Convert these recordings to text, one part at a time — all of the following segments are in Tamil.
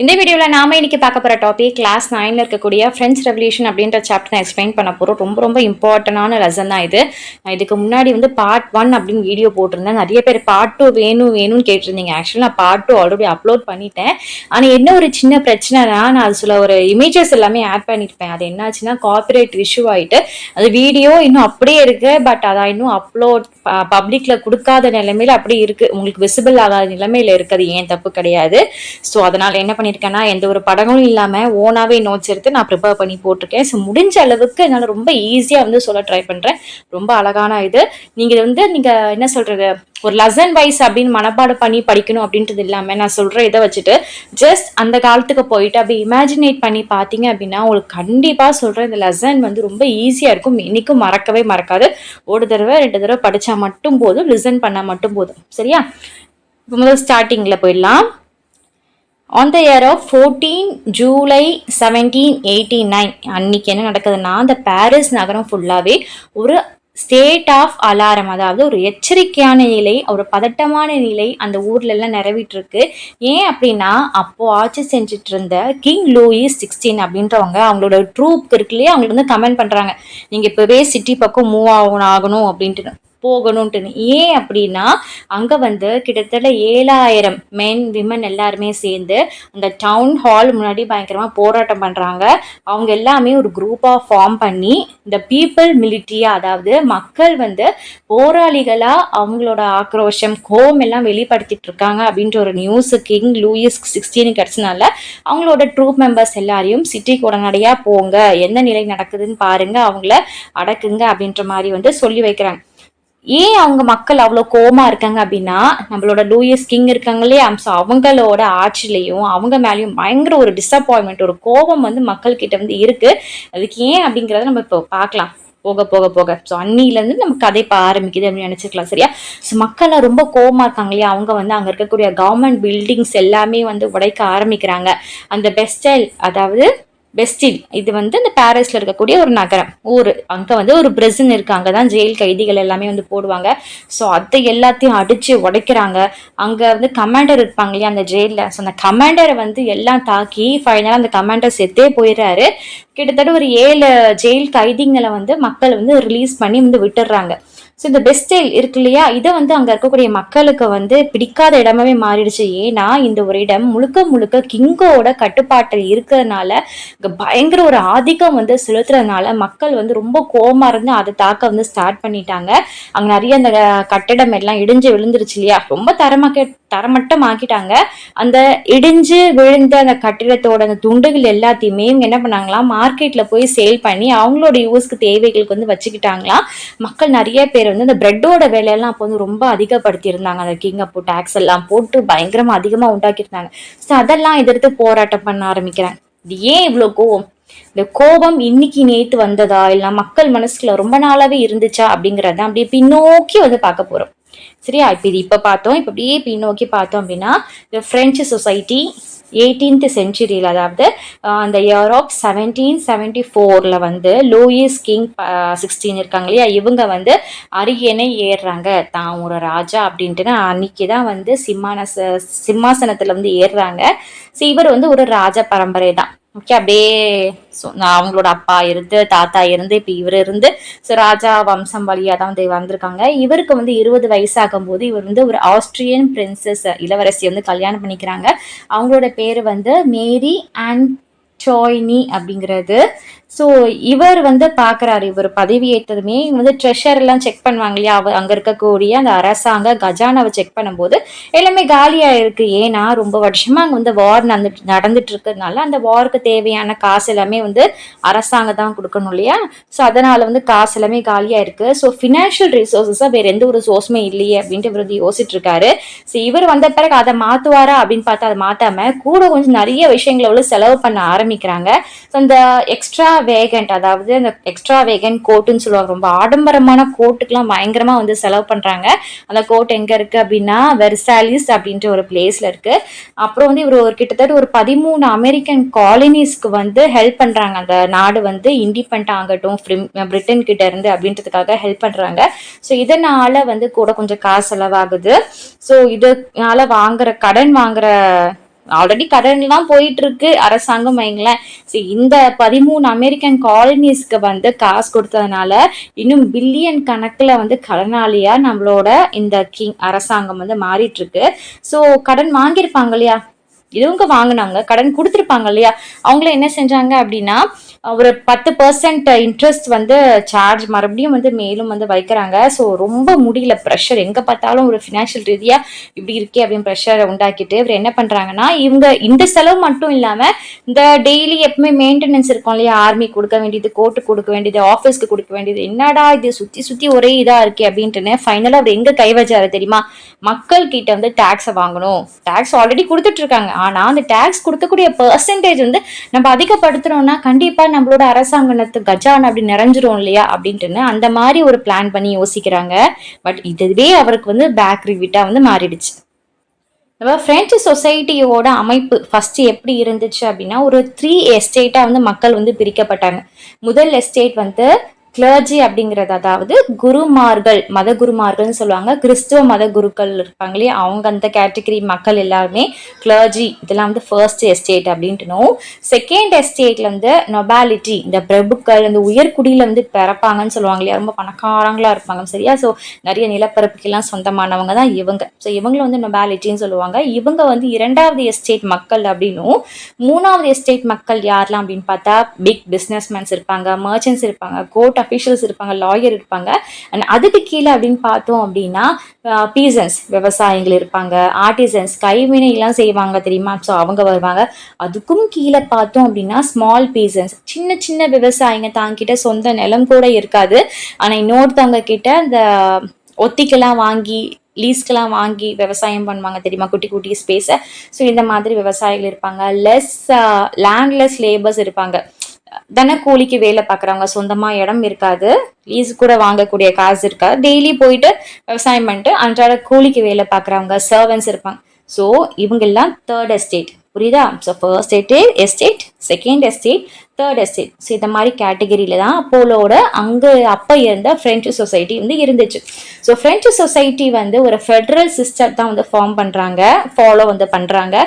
இந்த வீடியோவில் நாம இன்னைக்கு பார்க்க போகிற டாபிக் கிளாஸ் 9ல் இருக்கக்கூடிய ஃப்ரெஞ்ச் ரெவல்யூஷன் அப்படின்ற சாப்டர் நான் எக்ஸ்பிளைன் பண்ண போகிறோம். ரொம்ப இம்பார்ட்டண்டான லெசன் தான் இது. நான் இதுக்கு முன்னாடி பார்ட் 1 அப்படின்னு வீடியோ போட்டிருந்தேன். நிறைய பேர் பார்ட் 2 வேணும்னு கேட்டிருந்தீங்க. ஆக்சுவலி நான் பார்ட் 2 ஆல்ரெடி அப்லோட் பண்ணிட்டேன். ஆனால் என்ன ஒரு சின்ன பிரச்சனைனா, நான் அது சில ஒரு இமேஜஸ் எல்லாமே ஆட் பண்ணியிருப்பேன். அது என்னாச்சுன்னா காப்பிரைட் இஷ்யூ ஆகிட்டு அது வீடியோ இன்னும் அப்படியே இருக்கு. பட் அதை இன்னும் அப்லோட் பப்ளிக்ல கொடுக்காத நிலைமையில அப்படியே இருக்கு. உங்களுக்கு விசிபிள் ஆகாத நிலைமையில இருக்குது. ஏன் தப்பு கிடையாது. ஸோ அதனால என்ன பண்ணியிருக்கேன்னா, எந்த ஒரு படங்களும் இல்லாமல் ஓனாவே நோட்ஸ் எடுத்து நான் ப்ரிப்பேர் பண்ணி போட்டிருக்கேன். ஸோ முடிஞ்ச அளவுக்கு என்னால் ரொம்ப ஈஸியாக சொல்ல ட்ரை பண்ணுறேன். ரொம்ப அழகான இது. நீங்கள் என்ன சொல்றது, ஒரு லெசன் வைஸ் அப்படின்னு மனப்பாடம் பண்ணி படிக்கணும் அப்படின்றது இல்லாமல் நான் சொல்கிற இதை வச்சுட்டு ஜஸ்ட் அந்த காலத்துக்கு போயிட்டு அப்படி இமேஜினேட் பண்ணி பார்த்தீங்க அப்படின்னா உங்களுக்கு கண்டிப்பாக சொல்கிறேன், இந்த லெசன் ரொம்ப ஈஸியாக இருக்கும். இன்னைக்கும் மறக்கவே மறக்காது. ஒரு தடவை 2 தடவை படித்தா மட்டும் போதும், லிசன் பண்ணால் மட்டும் போதும். சரியா? இப்போ முதல் ஸ்டார்டிங்கில் போயிடலாம். On the year of 14 July 1789 அன்னைக்கு என்ன நடக்குதுன்னா, அந்த பாரிஸ் நகரம் ஃபுல்லாவே ஒரு ஸ்டேட் ஆஃப் அலாரம், அதாவது ஒரு எச்சரிக்கையான நிலை, ஒரு பதட்டமான நிலை அந்த ஊர்ல எல்லாம் நிறவிட்டு இருக்கு. ஏன் அப்படின்னா, அப்போ ஆட்சி செஞ்சுட்டு இருந்த கிங் லூயிஸ் 16 அப்படின்றவங்க அவங்களோட ட்ரூப் இருக்கு இல்லையா, அவங்களுக்கு கமெண்ட் பண்றாங்க, நீங்க இப்பவே சிட்டி பக்கம் மூவ் ஆகணும் அப்படின்ட்டு போகணும்ட்டுன்னு. ஏன் அப்படின்னா, அங்க கிட்டத்தட்ட 7000 மென் விமன் எல்லாருமே சேர்ந்து அந்த டவுன் ஹால் முன்னாடி பயங்கரமா போராட்டம் பண்றாங்க. அவங்க எல்லாமே ஒரு குரூப்பா ஃபார்ம் பண்ணி இந்த பீப்புள் மிலிட்ரியா, அதாவது மக்கள் போராளிகளா அவங்களோட ஆக்ரோஷம் கோவம் எல்லாம் வெளிப்படுத்திட்டு இருக்காங்க அப்படின்ற ஒரு நியூஸ் கிங் லூயிஸ் 16 கிடைச்சனால அவங்களோட ட்ரூப் மெம்பர்ஸ் எல்லாரையும் சிட்டிக்கு உடனடியா போங்க, என்ன நிலை நடக்குதுன்னு பாருங்க, அவங்கள அடக்குங்க அப்படின்ற மாதிரி சொல்லி வைக்கிறாங்க. ஏன் அவங்க மக்கள் அவ்வளோ கோமா இருக்காங்க அப்படின்னா, நம்மளோட லூயிஸ் கிங் இருக்காங்க இல்லையா, ஸோ அவங்களோட ஆட்சிலையும் அவங்க மேலேயும் பயங்கர ஒரு டிசப்பாயின்மெண்ட், ஒரு கோபம் மக்கள் கிட்ட இருக்கு. அதுக்கு ஏன் அப்படிங்கிறத நம்ம இப்போ பார்க்கலாம் போக போக போக. ஸோ அன்னிலேருந்து நம்ம கதை இப்போ ஆரம்பிக்குது அப்படின்னு நினச்சிக்கலாம். சரியா? ஸோ மக்கள்லாம் ரொம்ப கோவமாக இருக்காங்க இல்லையா, அவங்க அங்கே இருக்கக்கூடிய கவர்மெண்ட் பில்டிங்ஸ் எல்லாமே உடைக்க ஆரம்பிக்கிறாங்க. அந்த பெஸ்டைல், அதாவது பெஸ்டில், இது இந்த பாரிஸ்ல இருக்கக்கூடிய ஒரு நகரம் ஊர். அங்க ஒரு பிரிசன் இருக்கு, அங்கதான் ஜெயில் கைதிகள் எல்லாமே போடுவாங்க. ஸோ அதை எல்லாத்தையும் அடிச்சு உடைக்கிறாங்க. அங்க கமாண்டர் இருப்பாங்க இல்லையா அந்த ஜெயில, ஸோ அந்த கமாண்டரை எல்லாம் தாக்கி ஃபைனலா அந்த கமாண்டர் செத்தே போயிடுறாரு. கிட்டத்தட்ட ஒரு 7 ஜெயில் கைதிகளை மக்கள் ரிலீஸ் பண்ணி விட்டுடுறாங்க. ஸோ இந்த பெஸ்டைல் இருக்கு இல்லையா, இதை அங்கே இருக்கக்கூடிய மக்களுக்கு பிடிக்காத இடமாவே மாறிடுச்சு. ஏன்னா இந்த ஒரு இடம் முழுக்க முழுக்க கிங்கோட கட்டுப்பாட்டில் இருக்கிறதுனால, இங்கே பயங்கர ஒரு ஆதிக்கம் செலுத்துறதுனால மக்கள் ரொம்ப கோபமா இருந்து அதை தாக்க ஸ்டார்ட் பண்ணிட்டாங்க. அங்கே நிறைய அந்த கட்டிடம் எல்லாம் இடிஞ்சு விழுந்துருச்சு இல்லையா, ரொம்ப தரமட்டம் ஆக்கிட்டாங்க. அந்த இடிஞ்சு விழுந்த அந்த கட்டிடத்தோட அந்த துண்டுகள் எல்லாத்தையுமே இவங்க என்ன பண்ணாங்களாம், மார்க்கெட்ல போய் சேல் பண்ணி அவங்களோட யூஸ்க்கு தேவைகளுக்கு வச்சுக்கிட்டாங்களாம். மக்கள் நிறைய பேர் இந்த பிரெட்டோட வேலையெல்லாம் அப்போ ரொம்ப அதிகப்படுத்தி இருந்தாங்க. அந்த கிங் அப்போ டாக்ஸ் எல்லாம் போட்டு பயங்கரமா அதிகமா உண்டாக்கியிருந்தாங்க. ஸோ அதெல்லாம் எதிர்த்து போராட்டம் பண்ண ஆரம்பிக்கிறாங்க. இது ஏன் இவ்வளவு கோவம்? இந்த கோபம் இன்னைக்கு நேத்து வந்ததா, இல்ல மக்கள் மனசுல ரொம்ப நாளாவே இருந்துச்சா அப்படிங்கறத அப்படியே பின்னோக்கி பார்க்க போறோம். சரியா? இப்ப பார்த்தோம். இப்ப அப்படியே பின்னோக்கி பார்த்தோம் அப்படின்னா, இந்த பிரெஞ்சு சொசைட்டி 18th செஞ்சுரியில், அதாவது அந்த இயர் ஆஃப் 1774ல லூயிஸ் கிங் 16 இருக்காங்க இல்லையா, இவங்க அரியணை ஏறுறாங்க, தான் ஒரு ராஜா அப்படின்ட்டு. அன்னைக்கு தான் சிம்மாசனத்துல ஏறுறாங்க. ஸோ இவர் ஒரு ராஜ பரம்பரை தான். ஓகே, அப்படியே அவங்களோட அப்பா இருந்து தாத்தா இருந்து இப்ப இவர் இருந்து ராஜா வம்சம் வழியா தான் வந்திருக்காங்க. இவருக்கு 20 வயசாகும் போது இவர் ஒரு ஆஸ்திரியன் பிரின்சஸ் இளவரசி கல்யாணம் பண்ணிக்கிறாங்க. அவங்களோட பேரு மேரி ஆண்டோயினி அப்படிங்கிறது. ஸோ இவர் பார்க்குறாரு, இவர் பதவி ஏற்றதுமே ட்ரெஷர் எல்லாம் செக் பண்ணுவாங்க இல்லையா, அங்கே இருக்கக்கூடிய அந்த அரசாங்க கஜானாவை செக் பண்ணும்போது எல்லாமே காலியாக இருக்கு. ஏன்னா ரொம்ப வருஷமா அங்கே வார் நடந்துட்டு இருக்கிறதுனால அந்த வாருக்கு தேவையான காசு எல்லாமே அரசாங்கம் தான் கொடுக்கணும் இல்லையா. ஸோ அதனால காசு எல்லாமே காலியாக இருக்கு. ஸோ ஃபினான்ஷியல் ரிசோர்ஸஸாக வேற எந்த ஒரு சோர்ஸுமே இல்லையே அப்படின்ட்டு இவர் யோசிச்சுட்டு இருக்காரு. ஸோ இவர் வந்த பிறகு அதை மாற்றுவாரா அப்படின்னு பார்த்தா அதை மாற்றாம கூட கொஞ்சம் நிறைய விஷயங்களை செலவு பண்ண ஆரம்பிக்கிறாங்க. ஸோ அந்த எக்ஸ்ட்ரா வேகன்ட், அதாவது அந்த எக்ஸ்ட்ரா வேகன்ட் கோட்டுன்னு சொல்லுவாங்க, ரொம்ப ஆடம்பரமான கோட்டுக்கெல்லாம் பயங்கரமா செலவு பண்றாங்க. அந்த கோட் எங்க இருக்கு அப்படின்னா வெர்சாலிஸ் அப்படின்ற ஒரு பிளேஸ்ல இருக்கு. அப்புறம் இவர் கிட்டத்தட்ட ஒரு 13 அமெரிக்கன் காலனிஸ்க்கு ஹெல்ப் பண்றாங்க. அந்த நாடு இண்டிபெண்ட் ஆகட்டும் பிரிட்டன் கிட்ட இருந்து அப்படின்றதுக்காக ஹெல்ப் பண்றாங்க. ஸோ இதனால கூட கொஞ்சம் காசு செலவாகுது. ஸோ இதனால கடன் வாங்குற ஆல்ரெடி கடன்லாம் போயிட்டு இருக்கு அரசாங்கம் வைங்களேன். இந்த 13 அமெரிக்கன் காலனிஸ்க்கு வந்து காசு கொடுத்ததுனால இன்னும் பில்லியன் கணக்குல வந்து கடனாளியா நம்மளோட இந்த அரசாங்கம் வந்து மாறிட்டு இருக்கு. ஸோ கடன் வாங்கியிருப்பாங்க இல்லையா, இவங்க வாங்கினாங்க, கடன் கொடுத்துருப்பாங்க இல்லையா, அவங்கள என்ன செஞ்சாங்க அப்படின்னா ஒரு 10% இன்ட்ரெஸ்ட் வந்து சார்ஜ் மறுபடியும் வந்து மேலும் வந்து வைக்கிறாங்க. ஸோ ரொம்ப முடியல, ப்ரெஷர் எங்கே பார்த்தாலும் ஒரு ஃபினான்ஷியல் ரீதியாக இப்படி இருக்கே அப்படின்னு ப்ரெஷரை உண்டாக்கிட்டு இவர் என்ன பண்ணுறாங்கன்னா, இவங்க இந்த செலவு மட்டும் இல்லாமல் இந்த டெய்லி எப்பவுமே மெயின்டெனன்ஸ் இருக்கும் இல்லையா, ஆர்மி கொடுக்க வேண்டியது, கோர்ட்டு கொடுக்க வேண்டியது, ஆஃபீஸ்க்கு கொடுக்க வேண்டியது, என்னடா இது சுற்றி சுற்றி ஒரே இதாக இருக்கே அப்படின்ட்டுன்னு ஃபைனலாக அவர் எங்கே கை வச்சாரு தெரியுமா, மக்கள் கிட்ட வந்து டேக்ஸை வாங்கணும். டேக்ஸ் ஆல்ரெடி கொடுத்துட்டு இருக்காங்க, ஆனால் அந்த டேக்ஸ் கொடுக்கக்கூடிய பெர்சன்டேஜ் வந்து நம்ம அதிகப்படுத்துறோம்னா கண்டிப்பாக நம்மளோட அரசாங்கத்து கஜான் அப்படி நிறைஞ்சிரும் இல்லையா அப்படின்ட்டுன்னு அந்த மாதிரி ஒரு பிளான் பண்ணி யோசிக்கிறாங்க. பட் இதுவே அவருக்கு வந்து பேக் ரிவிட்டா வந்து மாறிடுச்சு. நம்ம பிரெஞ்சு சொசைட்டியோட அமைப்பு ஃபர்ஸ்ட் எப்படி இருந்துச்சு அப்படின்னா ஒரு 3 எஸ்டேட்டா வந்து மக்கள் வந்து பிரிக்கப்பட்டாங்க. முதல் எஸ்டேட் வந்து கிளர்ஜி அப்படிங்கிறது, அதாவது குருமார்கள், மத குருமார்கள்னு சொல்லுவாங்க, கிறிஸ்துவ மத குருக்கள் இருப்பாங்க இல்லையா, அவங்க அந்த கேட்டகரி மக்கள் எல்லாருமே கிளர்ஜி, இதெல்லாம் வந்து ஃபர்ஸ்ட் எஸ்டேட் அப்படின்ட்டுனோம். செகண்ட் எஸ்டேட்ல வந்து நொபாலிட்டி, இந்த பிரபுக்கள், இந்த உயர்குடியில வந்து பிறப்பாங்கன்னு சொல்லுவாங்க இல்லையா, ரொம்ப பணக்காரங்களா இருப்பாங்க சரியா. ஸோ நிறைய நிலப்பரப்புக்கெல்லாம் சொந்தமானவங்க தான் இவங்க. ஸோ இவங்களும் வந்து நொபாலிட்டின்னு சொல்லுவாங்க. இவங்க வந்து இரண்டாவது எஸ்டேட் மக்கள் அப்படின்னும். மூணாவது எஸ்டேட் மக்கள் யாரெல்லாம் அப்படின்னு பார்த்தா பிக் பிஸ்னஸ்மேன்ஸ் இருப்பாங்க, மர்ச்சன்ட்ஸ் இருப்பாங்க, கோர்ட் அஃபிஷியல்ஸ் இருப்பாங்க, லாயர் இருப்பாங்க. அண்ட் அதுக்கு கீழே அப்படின்னு பார்த்தோம் அப்படின்னா பீசன்ஸ், விவசாயிகள் இருப்பாங்க, ஆர்டிசன்ஸ், கைவினை எல்லாம் செய்வாங்க தெரியுமா, ஸோ அவங்க வருவாங்க. அதுக்கும் கீழே பார்த்தோம் அப்படின்னா ஸ்மால் பீசன்ஸ், சின்ன சின்ன விவசாயிங்க, தாங்கிட்ட சொந்த நிலம் கூட இருக்காது, ஆனால் இன்னொருத்தவங்க கிட்ட இந்த ஒத்திக்கெல்லாம் வாங்கி லீஸ்க்கெல்லாம் வாங்கி விவசாயம் பண்ணுவாங்க தெரியுமா, குட்டி குட்டி ஸ்பேஸை. ஸோ இந்த மாதிரி விவசாயிகள் இருப்பாங்க. லேண்ட்லெஸ் லேபர்ஸ் இருப்பாங்க, கூலிக்கு வேலை பார்க்குறவங்க, சொந்தமாக இடம் இருக்காது, லீஸ் கூட வாங்கக்கூடிய காசு இருக்காது, டெய்லி போயிட்டு விவசாயம் பண்ணிட்டு அன்றாட கூலிக்கு வேலை பார்க்குறவங்க, சர்வன்ஸ் இருப்பாங்க. ஸோ இவங்கெல்லாம் தேர்ட் எஸ்டேட், புரியுதா. So first estate, second estate, third estate. So இந்த மாதிரி கேட்டகரியில தான் அப்போலோட அப்போ இருந்த ஃப்ரெஞ்சு சொசைட்டி வந்து இருந்துச்சு. ஸோ ஃப்ரெஞ்சு சொசைட்டி வந்து ஒரு ஃபெடரல் சிஸ்டம் தான் வந்து ஃபாலோ வந்து பண்ணுறாங்க.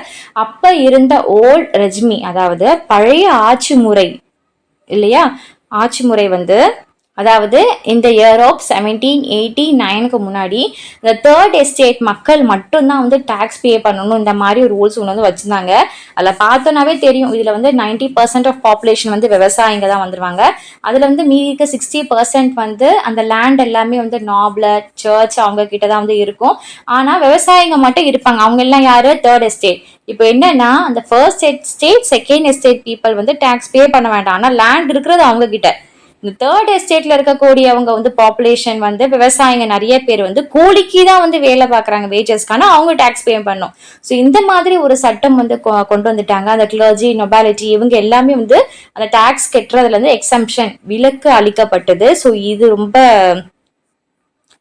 அப்போ இருந்த ஓல்ட் ரெஜ்மி, அதாவது பழைய ஆட்சி முறை இல்லையா, ஆட்சி முறை வந்து, அதாவது இந்த இயர் ஆஃப் 1789க்கு முன்னாடி இந்த தேர்ட் எஸ்டேட் மக்கள் மட்டும்தான் வந்து டேக்ஸ் பே பண்ணணும், இந்த மாதிரி ஒரு ரூல்ஸ் ஒன்று வந்து வச்சுருந்தாங்க. அதில் பார்த்தோன்னாவே தெரியும், இதில் வந்து 90% ஆஃப் பாப்புலேஷன் வந்து விவசாயிங்க தான் வந்துருவாங்க. அதில் வந்து மீதி இருக்க 60% வந்து அந்த லேண்ட் எல்லாமே வந்து நாப்லர், சர்ச் அவங்க கிட்ட தான் வந்து இருக்கும். ஆனால் விவசாயிங்க மட்டும் இருப்பாங்க. அவங்க எல்லாம் யாரு, தேர்ட் எஸ்டேட். இப்போ என்னன்னா அந்த first estate, second estate people வந்து டேக்ஸ் பே பண்ண வேண்டாம், ஆனால் லேண்ட் இருக்கிறது அவங்க கிட்ட. இந்த தேர்ட் எஸ்டேட்ல இருக்கக்கூடியவங்க வந்து பாப்புலேஷன் வந்து விவசாயிங்க நிறைய பேர் வந்து கூலிக்கு தான் வந்து வேலை பார்க்குறாங்க, வேஜஸ்க்கான, அவங்க டேக்ஸ் பே பண்ணும். ஸோ இந்த மாதிரி ஒரு சட்டம் வந்து கொண்டு வந்துட்டாங்க. அந்த கிளர்ஜி, நொபாலிட்டி இவங்க எல்லாமே வந்து அந்த டேக்ஸ் கட்டுறதுல இருந்து எக்ஸம்ஷன், விலக்கு அளிக்கப்பட்டது. ஸோ இது ரொம்ப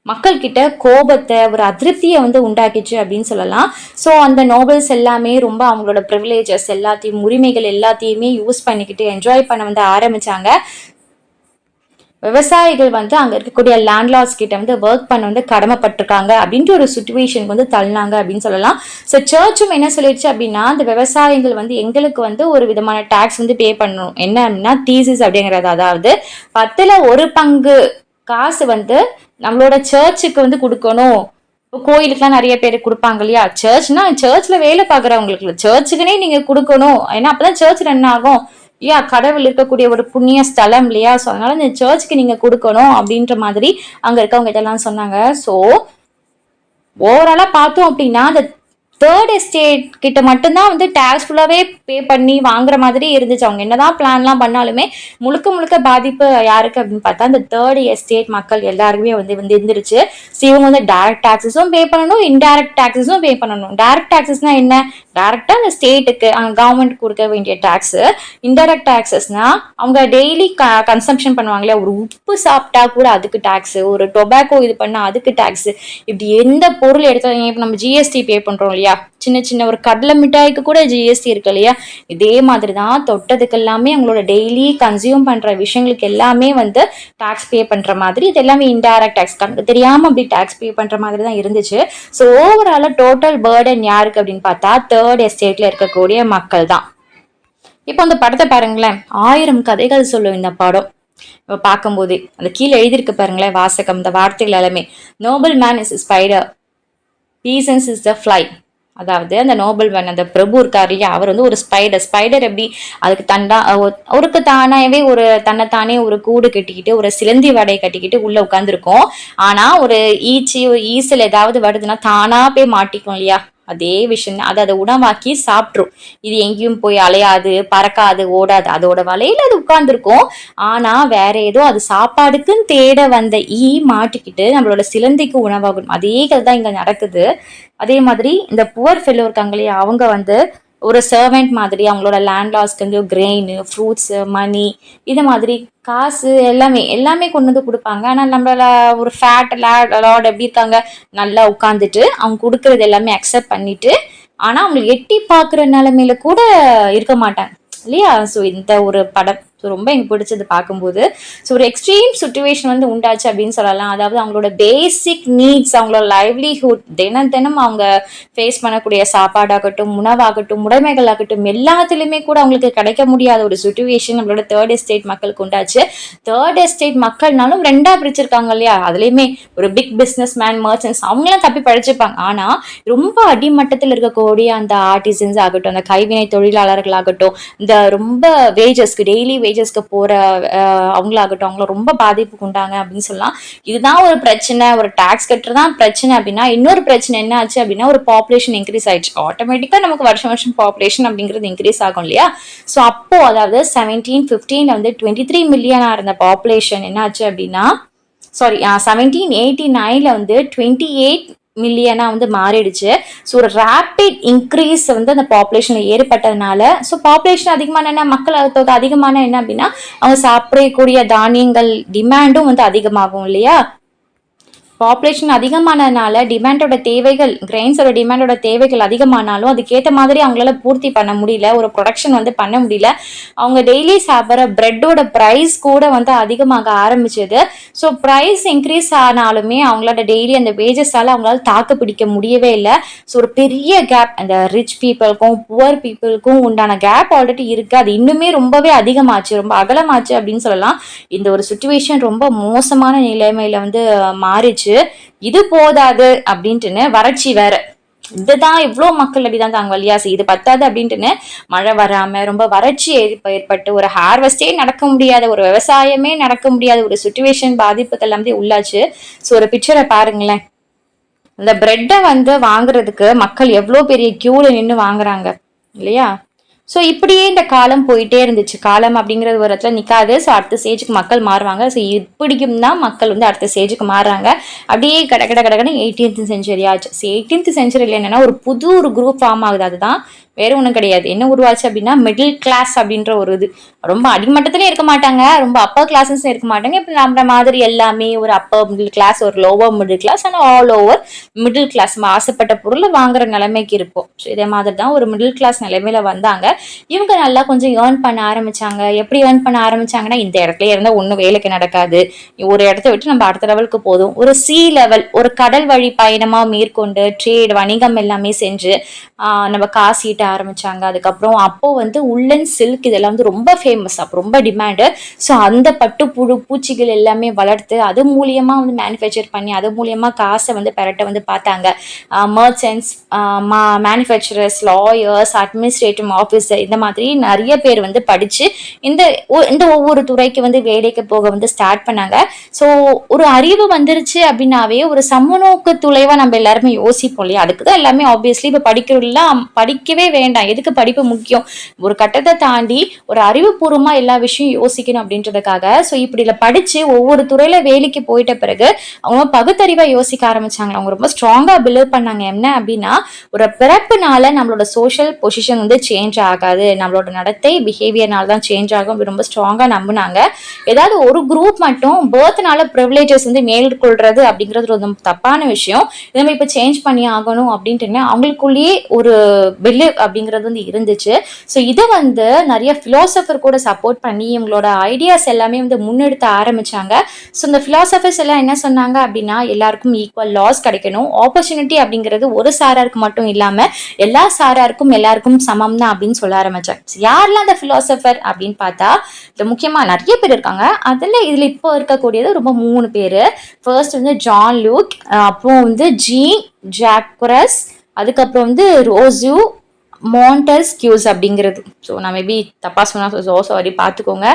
மக்கள் கிட்ட கோபத்தை, ஒரு அதிருப்தியை வந்து உண்டாக்கிச்சு அப்படின்னு சொல்லலாம். ஸோ அந்த நோபல்ஸ் எல்லாமே ரொம்ப அவங்களோட ப்ரிவிலேஜஸ் எல்லாத்தையும், உரிமைகள் எல்லாத்தையுமே யூஸ் பண்ணிக்கிட்டு என்ஜாய் பண்ண வந்து ஆரம்பிச்சாங்க. விவசாயிகள் வந்து அங்க இருக்கக்கூடிய லேண்ட்லார்ட்ஸ் கிட்ட வந்து ஒர்க் பண்ண வந்து கடமைப்பட்டிருக்காங்க அப்படின்ட்டு ஒரு சுச்சுவேஷன் வந்து தள்ளினாங்க அப்படின்னு சொல்லலாம். ஸோ சர்ச்சும் என்ன சொல்லிடுச்சு அப்படின்னா, அந்த விவசாயிகள் வந்து எங்களுக்கு வந்து ஒரு விதமான டேக்ஸ் வந்து பே பண்ணணும், என்ன அப்படின்னா தீசிஸ் அப்படிங்கிறது, அதாவது 10ல் 1 பங்கு காசு வந்து நம்மளோட சர்ச்சுக்கு வந்து கொடுக்கணும். இப்போ கோயிலுக்குலாம் நிறைய பேர் கொடுப்பாங்க இல்லையா, சர்ச்சில் வேலை பார்க்குறவங்களுக்கு சர்ச்சுக்குன்னே நீங்க கொடுக்கணும், ஏன்னா அப்பதான் சர்ச் ரன் ஆகும் இல்லையா, கடவுள் இருக்கக்கூடிய ஒரு புண்ணிய ஸ்தலம் இல்லையா. ஸோ அதனால இந்த சர்ச்சுக்கு நீங்க கொடுக்கணும் அப்படின்ற மாதிரி அங்க இருக்கவங்க இதெல்லாம் சொன்னாங்க. ஸோ ஓவராலா பார்த்தோம் அப்படின்னா அந்த தேர்ட் எஸ்டேட் கிட்ட மட்டும்தான் வந்து டேக்ஸ் ஃபுல்லாவே பே பண்ணி வாங்குற மாதிரி இருந்துச்சு. அவங்க என்னதான் பிளான்லாம் பண்ணாலுமே முழுக்க பாதிப்பு யாருக்கு அப்படின்னு பார்த்தா இந்த தேர்ட் எஸ்டேட் மக்கள் எல்லாருக்குமே வந்து இருந்துருச்சு. ஸோ இவங்க வந்து டைரக்ட் டாக்ஸஸும் பே பண்ணணும், இன்டைரக்ட் டாக்ஸஸும் பே பண்ணணும். டைரக்ட் டாக்ஸஸ்னா என்ன, டைரக்டா அந்த ஸ்டேட்டுக்கு கவர்மெண்ட் கொடுக்க வேண்டிய டாக்ஸ். இன்டைரக்ட் டாக்ஸஸ்னா அவங்க டெய்லி கன்சம்ஷன் பண்ணுவாங்களே, ஒரு உப்பு சாப்பிட்டா கூட அதுக்கு டாக்ஸ், ஒரு டொபாக்கோ இது பண்ணா அதுக்கு டாக்ஸ், இப்படி எந்த பொருள் எடுத்தாலும் இப்போ நம்ம ஜிஎஸ்டி பே பண்றோம் இல்லையா, சின்ன சின்ன ஒரு கடலை மிட்டாய்க்கு கூட ஜிஎஸ்டி இருக்கு இல்லையா? இதே மாதிரி தான் தொட்டதுக்கு எல்லாமே அவங்களோட டெய்லி கன்சியூம் பண்ற விஷயங்களுக்கு எல்லாமே வந்து டாக்ஸ் பே பண்ற மாதிரி, இது எல்லாமே இன்டைரக்ட் டாக்ஸ், கணக்கு தெரியாம அப்படி டாக்ஸ் பே பண்ற மாதிரி தான் இருந்துச்சு. ஸோ ஓவராலா டோட்டல் பேர்டன் யாருக்கு அப்படின்னு பார்த்தா தேர்ட் எஸ்டேட்ல இருக்கக்கூடிய மக்கள் தான். இப்போ அந்த படத்தை பாருங்களேன், 1000 கதைகள் சொல்லும் இந்த படம். இப்போ பார்க்கும்போது அந்த கீழே எழுதியிருக்கு பாருங்களேன் வாசகம், இந்த வார்த்தைகள் எல்லாமே. Noble man is spider, peasants is the fly. அதாவது அந்த நோபல் மேன், அந்த பிரபு இருக்காரு இல்லையா, அவர் வந்து ஒரு ஸ்பைடர். ஸ்பைடர் எப்படி அதுக்கு அவருக்கு தானாவே ஒரு தன்னைத்தானே ஒரு கூடு கட்டிக்கிட்டு ஒரு சிலந்தி வடையை கட்டிக்கிட்டு உள்ள உட்காந்துருக்கும். ஆனா ஒரு ஈசல் ஏதாவது வருதுன்னா தானா போய் மாட்டிக்கும் இல்லையா, அதே விஷயம் தான். அதை உணவாக்கி சாப்பிட்ரும். இது எங்கேயும் போய் அலையாது, பறக்காது, ஓடாது, அதோட வலையில அது உட்கார்ந்துருக்கும். ஆனா வேற ஏதோ அது சாப்பாடுக்குன்னு தேட வந்த மாட்டிக்கிட்டு நம்மளோட சிலந்திக்கு உணவாகணும். அதே கதை தான் இங்க நடக்குது. அதே மாதிரி இந்த புவர் ஃபெல்லோ இருக்காங்க இல்லையா, அவங்க வந்து ஒரு சர்வெண்ட் மாதிரி அவங்களோட லேண்ட்லாஸ்க்கு வந்து கிரெயின், ஃப்ரூட்ஸ், மணி, இது மாதிரி காசு எல்லாமே எல்லாமே கொண்டு வந்து கொடுப்பாங்க. ஆனால் நம்மளால ஒரு ஃபேட் லார்ட் எப்படி இருக்காங்க, நல்லா உட்காந்துட்டு அவங்க கொடுக்கறது எல்லாமே அக்செப்ட் பண்ணிட்டு, ஆனால் அவங்களுக்கு எட்டி பார்க்குற நிலைமையில கூட இருக்க மாட்டாங்க இல்லையா? ஸோ இந்த ஒரு படம் ஸோ ரொம்ப எனக்கு பிடிச்சது பார்க்கும்போது. ஸோ ஒரு எக்ஸ்ட்ரீம் சுச்சுவேஷன் வந்து உண்டாச்சு அப்படின்னு சொல்லலாம். அதாவது அவங்களோட பேசிக் நீட்ஸ், அவங்களோட லைவ்லிஹுட், தினம் தினம் அவங்க ஃபேஸ் பண்ணக்கூடிய சாப்பாடாகட்டும், உணவாகட்டும், உடைமைகள் ஆகட்டும், எல்லாத்துலேயுமே கூட அவங்களுக்கு கிடைக்க முடியாத ஒரு சுச்சுவேஷன் நம்மளோட தேர்ட் எஸ்டேட் மக்களுக்கு உண்டாச்சு. தேர்ட் எஸ்டேட் மக்கள்னாலும் ரெண்டா பிரிச்சிருக்காங்க இல்லையா, அதுலேயுமே ஒரு பிக் பிஸ்னஸ் மேன், மர்ச்சன்ட்ஸ் அவங்களாம் தப்பி பழிச்சுப்பாங்க. ஆனால் ரொம்ப அடிமட்டத்தில் இருக்கக்கூடிய அந்த ஆர்டிசன்ஸ் ஆகட்டும், அந்த கைவினை தொழிலாளர்கள் ஆகட்டும், இந்த ரொம்ப வேஜஸ்க்கு டெய்லி வேஜஸ்க்கு போற அவங்களாகட்டும், அவங்கள ரொம்ப பாதிப்புக்கு உண்டாங்க அப்படின்னு சொல்லலாம். இதுதான் ஒரு பிரச்சனை, ஒரு டாக்ஸ் கட்டுறதான் பிரச்சனை அப்படின்னா, இன்னொரு பிரச்சனை என்ன ஆச்சு அப்படின்னா, ஒரு பாப்புலேஷன் இன்க்ரீஸ் ஆயிடுச்சு. ஆட்டோமேட்டிக்கா நமக்கு வருஷம் வருஷம் பாப்புலேஷன் அப்படிங்கிறது இன்க்ரீஸ் ஆகும் இல்லையா? ஸோ அப்போ அதாவது 1715 வந்து 23 மில்லியனா இருந்த பாப்புலேஷன் என்ன ஆச்சு அப்படின்னா, சாரி 1789 வந்து 28 மில்லியனா வந்து மாறிடுச்சு. ஸோ ஒரு ரேபிட் இன்க்ரீஸ் வந்து அந்த பாப்புலேஷன்ல ஏற்பட்டதுனால, ஸோ பாப்புலேஷன் அதிகமான என்ன, மக்கள் தொகை அதிகமான என்ன அப்படின்னா, அவங்க சாப்பிடக்கூடிய தானியங்கள் டிமாண்டும் வந்து அதிகமாகும் இல்லையா? பாப்புலேஷன் அதிகமானதுனால டிமாண்டோட தேவைகள், கிரெயின்ஸோட டிமாண்டோட தேவைகள் அதிகமானாலும் அதுக்கேற்ற மாதிரி அவங்களால பூர்த்தி பண்ண முடியல, ஒரு ப்ரொடக்ஷன் வந்து பண்ண முடியல. அவங்க டெய்லி சாப்பிட்ற பிரெட்டோட ப்ரைஸ் கூட வந்து அதிகமாக ஆரம்பிச்சது. ஸோ ப்ரைஸ் இன்க்ரீஸ் ஆனாலுமே அவங்களோட டெய்லி அந்த வேஜஸால் அவங்களால தாக்கு பிடிக்க முடியவே இல்லை. ஸோ ஒரு பெரிய கேப் அந்த ரிச் பீப்புளுக்கும் புவர் பீப்புளுக்கும் உண்டான கேப் ஆல்ரெடி இருக்குது. அது இன்னுமே ரொம்பவே அதிகமாச்சு, ரொம்ப அகலமாச்சு அப்படின்னு சொல்லலாம். இந்த ஒரு சுச்சுவேஷன் ரொம்ப மோசமான நிலைமையில வந்து மாறிச்சு. இது போதாது அப்படின்ட்டுன்னு வறட்சி வேற, இதுதான் இவ்வளோ மக்கள் அப்படிதான் தாங்க வழியா இது பத்தாது அப்படின்ட்டுன்னு மழை வராம ரொம்ப வறட்சி ஏற்பட்டு ஒரு ஹார்வெஸ்டே நடக்க முடியாத, ஒரு விவசாயமே நடக்க முடியாத ஒரு சுச்சுவேஷன் பாதிப்புகள் எல்லாமே உள்ளாச்சு. ஸோ ஒரு பிக்சரை பாருங்களேன், இந்த பிரெட்டை வந்து வாங்குறதுக்கு மக்கள் எவ்வளோ பெரிய கியூல நின்று வாங்குறாங்க இல்லையா? ஸோ இப்படியே இந்த காலம் போயிட்டே இருந்துச்சு. காலம் அப்படிங்கிறது ஒரு இடத்துல நிற்காது. ஸோ அடுத்த ஸ்டேஜுக்கு மக்கள் மாறுவாங்க. ஸோ இப்படிக்கும் தான் மக்கள் வந்து அடுத்த ஸ்டேஜுக்கு மாறுறாங்க. அப்படியே கடகடன்னு 18th செஞ்சுரி ஆச்சு. ஸோ 18th செஞ்சுரியில் என்னன்னா ஒரு புது ஒரு குரூப் ஃபார்ம் ஆகுது. அதுதான் வேற ஒன்றும் கிடையாது. என்ன உருவாச்சு அப்படின்னா மிடில் கிளாஸ் அப்படின்ற ஒரு இது. ரொம்ப அடிமட்டத்திலே இருக்க மாட்டாங்க, ரொம்ப அப்பர் கிளாஸஸ் இருக்க மாட்டாங்க. இப்போ நம்ம மாதிரி எல்லாமே ஒரு அப்பர் மிடில் கிளாஸ், ஒரு லோவர் மிடில் கிளாஸ், ஆனால் ஆல் ஓவர் மிடில் கிளாஸ், நம்ம ஆசைப்பட்ட பொருளை வாங்குற நிலைமைக்கு இருக்கும். ஸோ இதே மாதிரி தான் ஒரு மிடில் கிளாஸ் நிலைமையில வந்தாங்க. இவங்க நல்லா கொஞ்சம் ஏர்ன் பண்ண ஆரம்பிச்சாங்க. எப்படி ஏர்ன் பண்ண ஆரம்பிச்சாங்கன்னா, இந்த இடத்துல இருந்தால் ஒன்றும் வேலைக்கு நடக்காது, ஒரு இடத்த விட்டு நம்ம அடுத்த லெவலுக்கு போதும், ஒரு சி லெவல், ஒரு கடல் வழி பயணமா மேற்கொண்டு ட்ரேட் வணிகம் எல்லாமே செஞ்சு நம்ம காசு ஈட்ட ஆரம்பிச்சாங்க. அதுக்கப்புறம் அப்போ வந்து உள்ளன் சில்க் இதெல்லாம் வந்து ரொம்ப ஃபேமஸ், அப்போ ரொம்ப டிமாண்டு. ஸோ அந்த பட்டு புழு பூச்சிகள் எல்லாமே வளர்த்து அது மூலியமா வந்து மேனுஃபேக்சர் பண்ணி அது மூலியமா காசை வந்து பெரட்ட வந்து பார்த்தாங்க. Merchants, manufacturers, lawyers, administrative officer, இந்த மாதிரி நிறைய பேர் வந்து படிச்சு இந்த ஒவ்வொரு துறைக்கு வந்து வேலைக்கு போக வந்து ஸ்டார்ட் பண்ணாங்க. ஸோ ஒரு அறிவு வந்துருச்சு அப்படின்னாவே ஒரு சமநோக்கு துளைவா நம்ம எல்லாருமே யோசிப்போம் இல்லையா? அதுக்கு தான் எல்லாமே ஆப்வியஸ்லி இப்போ படிக்கிறதுலாம் படிக்கவே வேண்டாம், எதுக்கு படிப்பு முக்கியம், ஒரு கட்டத்தை தாண்டி ஒரு அறிவுபூர்வமா எல்லா விஷயம் யோசிக்கணும் அப்படின்றதுக்காக ஸோ இப்படி படிச்சு ஒவ்வொரு துறையில வேலைக்கு போயிட்ட பிறகு அவங்க பகுத்தறிவா யோசிக்க ஆரம்பிச்சாங்க. அவங்க ரொம்ப ஸ்ட்ராங்கா பிலீவ் பண்ணாங்க என்ன அப்படின்னா, ஒரு பிறப்புனால நம்மளோட சோஷியல் பொசிஷன் வந்து சேஞ்ச் ஆகாது, நம்மளோட நடத்தை பிஹேவியர்னால தான் சேஞ்ச் ஆகும். ரொம்ப ஸ்ட்ராங்கா நம்பினாங்க. ஏதாவது ஒரு குரூப் மட்டும் பர்த்னால ப்ரிவிலேஜஸ் வந்து மேற்கொள்றது அப்படிங்கிறது ரொம்ப தப்பான விஷயம், இதை நம்ம இப்போ சேஞ்ச் பண்ணி ஆகணும் அப்படின்ட்டு அவங்களுக்குள்ளேயே ஒரு பிலீவ் அப்படிங்கிறது வந்து இருந்துச்சு. ஸோ இதை வந்து நிறைய பிலாசபர் கூட சப்போர்ட் பண்ணி இவங்களோட ஐடியாஸ் எல்லாமே வந்து முன்னெடுத்த ஆரம்பிச்சாங்க. ஸோ இந்த பிலாசபர்ஸ் எல்லாம் என்ன சொன்னாங்க அப்படின்னா, எல்லாருக்கும் ஈக்குவல் லாஸ் கிடைக்கணும், ஆப்பர்ச்சுனிட்டி அப்படிங்கிறது ஒரு சாராருக்கு மட்டும் இல்லாம எல்லா சாராருக்கும் எல்லாருக்கும் சமம் தான் அப்படின்னு சொல்ல ஆரம்பிச்சாங்க. யாரெல்லாம் அந்த பிலாசபர் அப்படின்னு பார்த்தா இதுல முக்கியமா நிறைய பேர் இருக்காங்க. இதுல இப்போ இருக்கக்கூடியது ரொம்ப 3 பேரு. ஃபர்ஸ்ட் வந்து ஜான் லூக், அப்புறம் வந்து ஜீன் ஜாக்வரஸ், அதுக்கப்புறம் வந்து ரோசு மாண்டெஸ்கியூஸ் அப்படிங்கிறது. ஸோ நான் மேபி தப்பா சொன்னா சாரி பார்த்துக்கோங்க.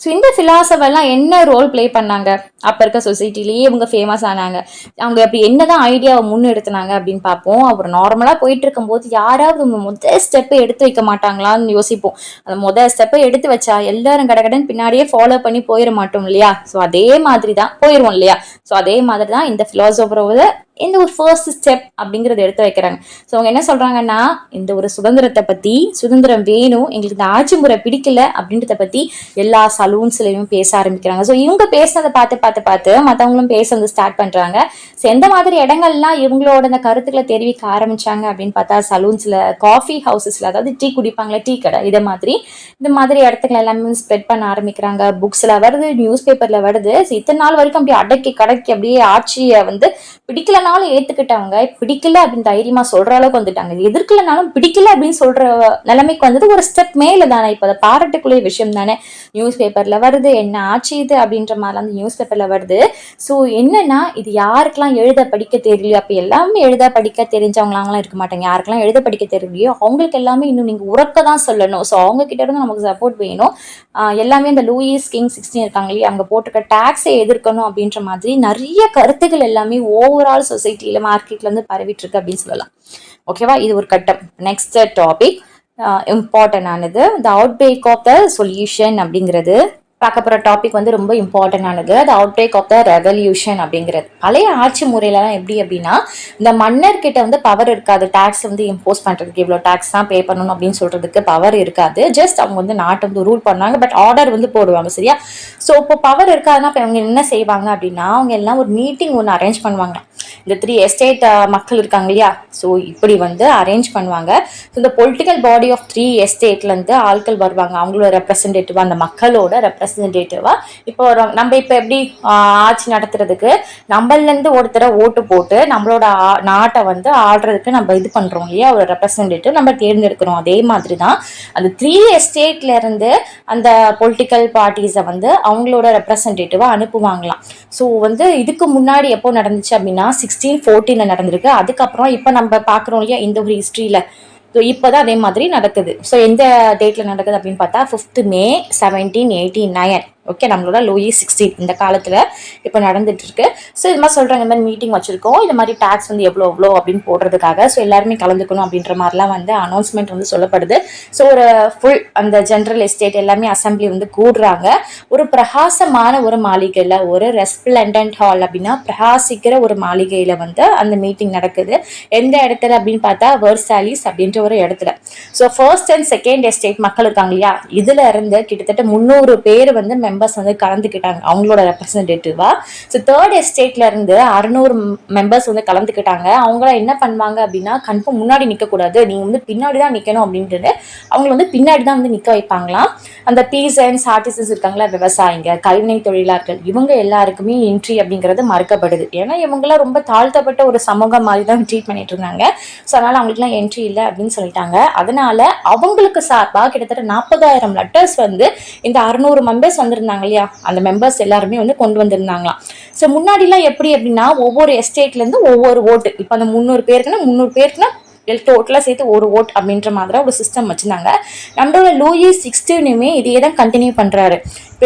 ஸோ இந்த ஃபிலாசபர்லாம் என்ன ரோல் பிளே பண்ணாங்க அப்போ இருக்க சொசைட்டிலேயே, இவங்க ஃபேமஸ் ஆனாங்க. அவங்க அப்படி என்னதான் ஐடியாவை முன்னெடுத்தினாங்க அப்படின்னு பார்ப்போம். அவர் நார்மலாக போயிட்டு இருக்கும்போது யாராவது முதல் ஸ்டெப்பை எடுத்து வைக்க மாட்டாங்களான்னு யோசிப்போம். அந்த முதல் ஸ்டெப்பை எடுத்து வச்சா எல்லாரும் கடகடன் பின்னாடியே ஃபாலோ பண்ணி போயிட மாட்டோம் இல்லையா? ஸோ அதே மாதிரி தான் போயிடுவோம் இல்லையா? ஸோ அதே மாதிரி தான் இந்த ஃபிலாசபரோட இந்த ஒரு ஃபர்ஸ்ட் ஸ்டெப் அப்படிங்கறத எடுத்து வைக்கிறாங்க. ஸோ அவங்க என்ன சொல்றாங்கன்னா, இந்த ஒரு சுதந்திரத்தை பத்தி, சுதந்திரம் வேணும், எங்களுக்கு இந்த ஆட்சி முறை பிடிக்கல அப்படின்றத பத்தி எல்லா சலூன்ஸ்லயும் பேச ஆரம்பிக்கிறாங்க. ஸோ இவங்க பேசுனதை பார்த்து மற்றவங்களும் பேச வந்து ஸ்டார்ட் பண்றாங்க. ஸோ எந்த மாதிரி இடங்கள்லாம் இவங்களோட இந்த கருத்துக்களை தெரிவிக்க ஆரம்பிச்சாங்க அப்படின்னு பார்த்தா, சலூன்ஸ்ல, காஃபி ஹவுசஸ்ல, அதாவது டீ குடிப்பாங்களா, டீ கடை, இந்த மாதிரி இடத்துக்கள் எல்லாமே ஸ்ப்ரெட் பண்ண ஆரம்பிக்கிறாங்க. புக்ஸ்ல வருது, நியூஸ் பேப்பர்ல வருது. இத்தனை நாள் வரைக்கும் அப்படியே அடக்கி கடக்கி அப்படியே ஆட்சியை வந்து பிடிக்கலனாலும் ஏத்துக்கிட்டவங்க பிடிக்கல அப்படின்னு தைரியமா சொல்ற அளவுக்கு வந்துட்டாங்க. எதிர்க்கலனாலும் பிடிக்கல அப்படின்னு சொல்ற நிலைமைக்கு வந்தது ஒரு ஸ்டெப் மேல தானே. இப்போ அதை பாராட்டுக்குரிய விஷயம் தானே. நியூஸ் பேப்பர்ல வருது, என்ன ஆச்சு இது அப்படின்ற மாதிரிலாம் அந்த நியூஸ் பேப்பர்ல வருது. ஸோ என்னன்னா, இது யாருக்கெல்லாம் எழுத படிக்க தெரியலையோ, அப்போ எல்லாமே எழுத படிக்க தெரிஞ்சவங்களாம் இருக்க மாட்டாங்க. யாருக்கெல்லாம் எழுத படிக்க தெரியலையோ அவங்களுக்கு எல்லாமே இன்னும் நீங்க உறக்க தான் சொல்லணும். ஸோ அவங்க கிட்ட இருந்து நமக்கு சப்போர்ட் வேணும். எல்லாமே இந்த லூயிஸ் கிங் 16 இருக்காங்க இல்லையா, அவங்க போட்டுக்க டாக்ஸை எதிர்க்கணும் அப்படின்ற மாதிரி நிறைய கருத்துக்கள் எல்லாமே ஓவரால் சொசைட்டில மார்க்கெட்ல இருந்து பரவிட்டு இருக்கு அப்படின்னு சொல்லலாம். ஓகேவா, இது ஒரு கட்டம். நெக்ஸ்ட் டாபிக் இம்பார்ட்டன்ட் ஆனது, the outbreak of the solution அப்படிங்கிறது பார்க்க போகிற டாபிக் வந்து ரொம்ப இம்பார்ட்டன்ட் ஆனது. அது outbreak of the revolution அப்படிங்கிறது. பழைய ஆட்சி முறையிலலாம் எப்படி அப்படின்னா, இந்த மன்னர்கிட்ட வந்து பவர் இருக்காது, டேக்ஸ் வந்து இம்போஸ் பண்ணுறதுக்கு இவ்வளோ டேக்ஸ் தான் பே பண்ணணும் அப்படின்னு சொல்கிறதுக்கு பவர் இருக்காது. ஜஸ்ட் அவங்க வந்து நாட்டை வந்து ரூல் பண்ணுவாங்க, பட் ஆர்டர் வந்து போடுவாங்க. சரியா? ஸோ இப்போ பவர் இருக்காதுன்னா இப்போ அவங்க என்ன செய்வாங்க அப்படின்னா, அவங்க எல்லாம் ஒரு மீட்டிங் ஒன்று அரேஞ்ச் பண்ணுவாங்க. இந்த 3 எஸ்டேட் மக்கள் இருக்காங்க இல்லையா, ஸோ இப்படி வந்து அரேஞ்ச் பண்ணுவாங்க. ஸோ இந்த பொலிட்டிக்கல் பாடி ஆஃப் 3 எஸ்டேட்லேருந்து ஆட்கள் வருவாங்க. அவங்களோட ரெப்ரசன்டேட்டிவா, அந்த மக்களோட ரெப்ரசன்டேட்டிவா. இப்போ நம்ம இப்போ எப்படி ஆட்சி நடத்துறதுக்கு நம்மளேருந்து ஒருத்தரை ஓட்டு போட்டு நம்மளோட நாட்டை வந்து ஆடுறதுக்கு நம்ம இது பண்றோம் இல்லையா, ஒரு ரெப்ரசன்டேட்டிவ் நம்ம தேர்ந்தெடுக்கிறோம். அதே மாதிரி தான் அந்த 3 எஸ்டேட்ல இருந்து அந்த பொலிட்டிக்கல் பார்ட்டிஸை வந்து அவங்களோட ரெப்ரசன்டேட்டிவா அனுப்புவாங்களாம். ஸோ வந்து இதுக்கு முன்னாடி எப்போ நடந்துச்சு அப்படின்னா 1614 நடந்திருக்கு. அதுக்கப்புறம் இப்போ நம்ம பார்க்குறோம் இல்லையா இந்த ஒரு ஹிஸ்ட்ரியில, ஸோ இப்போதான் அதே மாதிரி நடக்குது. ஸோ எந்த டேட்ல நடக்குது அப்படின்னு பார்த்தா 5th May 1789. ஓகே, நம்மளோட லூயிஸ் 16 இந்த காலத்தில் இப்போ நடந்துட்டு இருக்கு. ஸோ இது மாதிரி சொல்கிறாங்க, இந்த மாதிரி மீட்டிங் வச்சிருக்கோம், இந்த மாதிரி டேக்ஸ் வந்து எவ்வளோ அப்படின்னு போடுறதுக்காக. ஸோ எல்லாருமே கலந்துக்கணும் அப்படின்ற மாதிரிலாம் வந்து அனௌன்ஸ்மெண்ட் வந்து சொல்லப்படுது. ஸோ ஒரு ஃபுல் அந்த ஜென்ரல் எஸ்டேட் எல்லாமே அசம்பிளி வந்து கூடுறாங்க. ஒரு பிரகாசமான ஒரு மாளிகையில், ஒரு ரெஸ்பிளண்டன்ட் ஹால் அப்படின்னா பிரகாசிக்கிற ஒரு மாளிகையில் வந்து அந்த மீட்டிங் நடக்குது. எந்த இடத்துல அப்படின்னு பார்த்தா வெர்சாலிஸ் அப்படின்ற ஒரு இடத்துல. So first and second estate மக்கள் இருக்காங்க இல்லையா, இதுல இருந்து கிட்டத்தட்ட 300 பேர் வந்து மெம்பர்ஸ் வந்து கலந்துக்கிட்டாங்க அவங்களோட ரெப்ரசன்டேட்டிவா. ஸோ தேர்ட் எஸ்டேட்ல இருந்து 600 மெம்பர்ஸ் வந்து கலந்துக்கிட்டாங்க. அவங்கள என்ன பண்ணுவாங்க அப்படின்னா, கன்ஃபார்ம் முன்னாடி நிற்கக்கூடாது, நீங்க வந்து பின்னாடி தான் நிற்கணும் அப்படின்ட்டு அவங்களை வந்து பின்னாடி தான் வந்து நிற்க வைப்பாங்களாம். அந்த பீசன்ஸ் ஆர்டிசன்ஸ் இருக்காங்களா, விவசாயிங்க, கைவினை தொழிலாளர்கள், இவங்க எல்லாருக்குமே என்ட்ரி அப்படிங்கிறது மறுக்கப்படுது. ஏன்னா இவங்கெல்லாம் ரொம்ப தாழ்த்தப்பட்ட ஒரு சமூகம் மாதிரி தான் ட்ரீட் பண்ணிட்டு இருந்தாங்க. ஸோ அதனால அவங்களுக்குலாம் என்ட்ரி இல்லை அப்படின்னு சொல்லிட்டாங்க. அதனால அவங்களுக்கு சார்பாக கிட்டத்தட்ட 40,000 லெட்டர்ஸ் வந்து இந்த 600 மெம்பர்ஸ் வந்திருந்தாங்க இல்லையா, அந்த மெம்பர்ஸ் எல்லாருமே வந்து கொண்டு வந்திருந்தாங்களாம். ஸோ முன்னாடிலாம் எப்படி அப்படின்னா, ஒவ்வொரு எஸ்டேட்ல இருந்து ஒவ்வொரு ஓட்டு, இப்போ அந்த 300 பேருக்குன்னா டோட்டலாக சேர்த்து ஒரு ஓட் அப்படின்ற மாதிரி ஒரு சிஸ்டம் வச்சுருந்தாங்க. நம்மளோட லூயிஸ் 16 இதே தான் கண்டினியூ பண்ணுறாரு.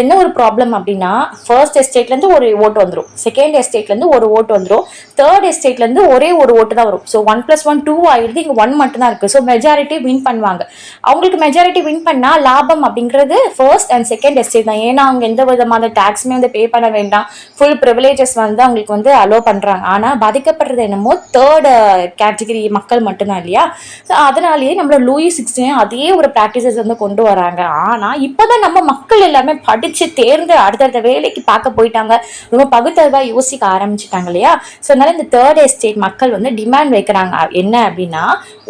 என்ன ஒரு ப்ராப்ளம் அப்படின்னா, ஃபர்ஸ்ட் எஸ்டேட்லேருந்து ஒரு ஓட்டு வந்துடும், செகண்ட் எஸ்டேட்லேருந்து ஒரு ஓட்டு வந்துடும், தேர்ட் எஸ்டேட்லேருந்து ஒரே ஒரு ஓட்டு தான் வரும். ஸோ 1+1 2 ஆயிடுது, இங்கே 1 மட்டும் தான் இருக்குது. ஸோ மெஜாரிட்டி வின் பண்ணுவாங்க. அவங்களுக்கு மெஜாரிட்டி வின் பண்ணால் லாபம் அப்படிங்கிறது ஃபர்ஸ்ட் அண்ட் செகண்ட் எஸ்டேட் தான். ஏன்னா அவங்க எந்த விதமான டேக்ஸுமே வந்து பே பண்ண வேண்டாம், ஃபுல் ப்ரிவிலேஜஸ் வந்து அவங்களுக்கு வந்து அலோ பண்ணுறாங்க. ஆனால் பாதிக்கப்படுறது என்னமோ தேர்ட் கேட்டகரி மக்கள் மட்டும்தான் இல்லையா. ஸோ அதனாலேயே நம்மளோட லூயி 16 அதே ஒரு ப்ராக்டிசஸ் வந்து கொண்டு வராங்க. ஆனால் இப்போதான் நம்ம மக்கள் எல்லாமே படித்து தேர்ந்து அடுத்தடுத்த வேலைக்கு பார்க்க போயிட்டாங்க, ரொம்ப பகுத்தறிவாக யோசிக்க ஆரம்பிச்சிட்டாங்க இல்லையா. ஸோ அதனால இந்த தேர்ட் எஸ்டேட் மக்கள் வந்து டிமாண்ட் வைக்கிறாங்க. என்ன அப்படின்னா,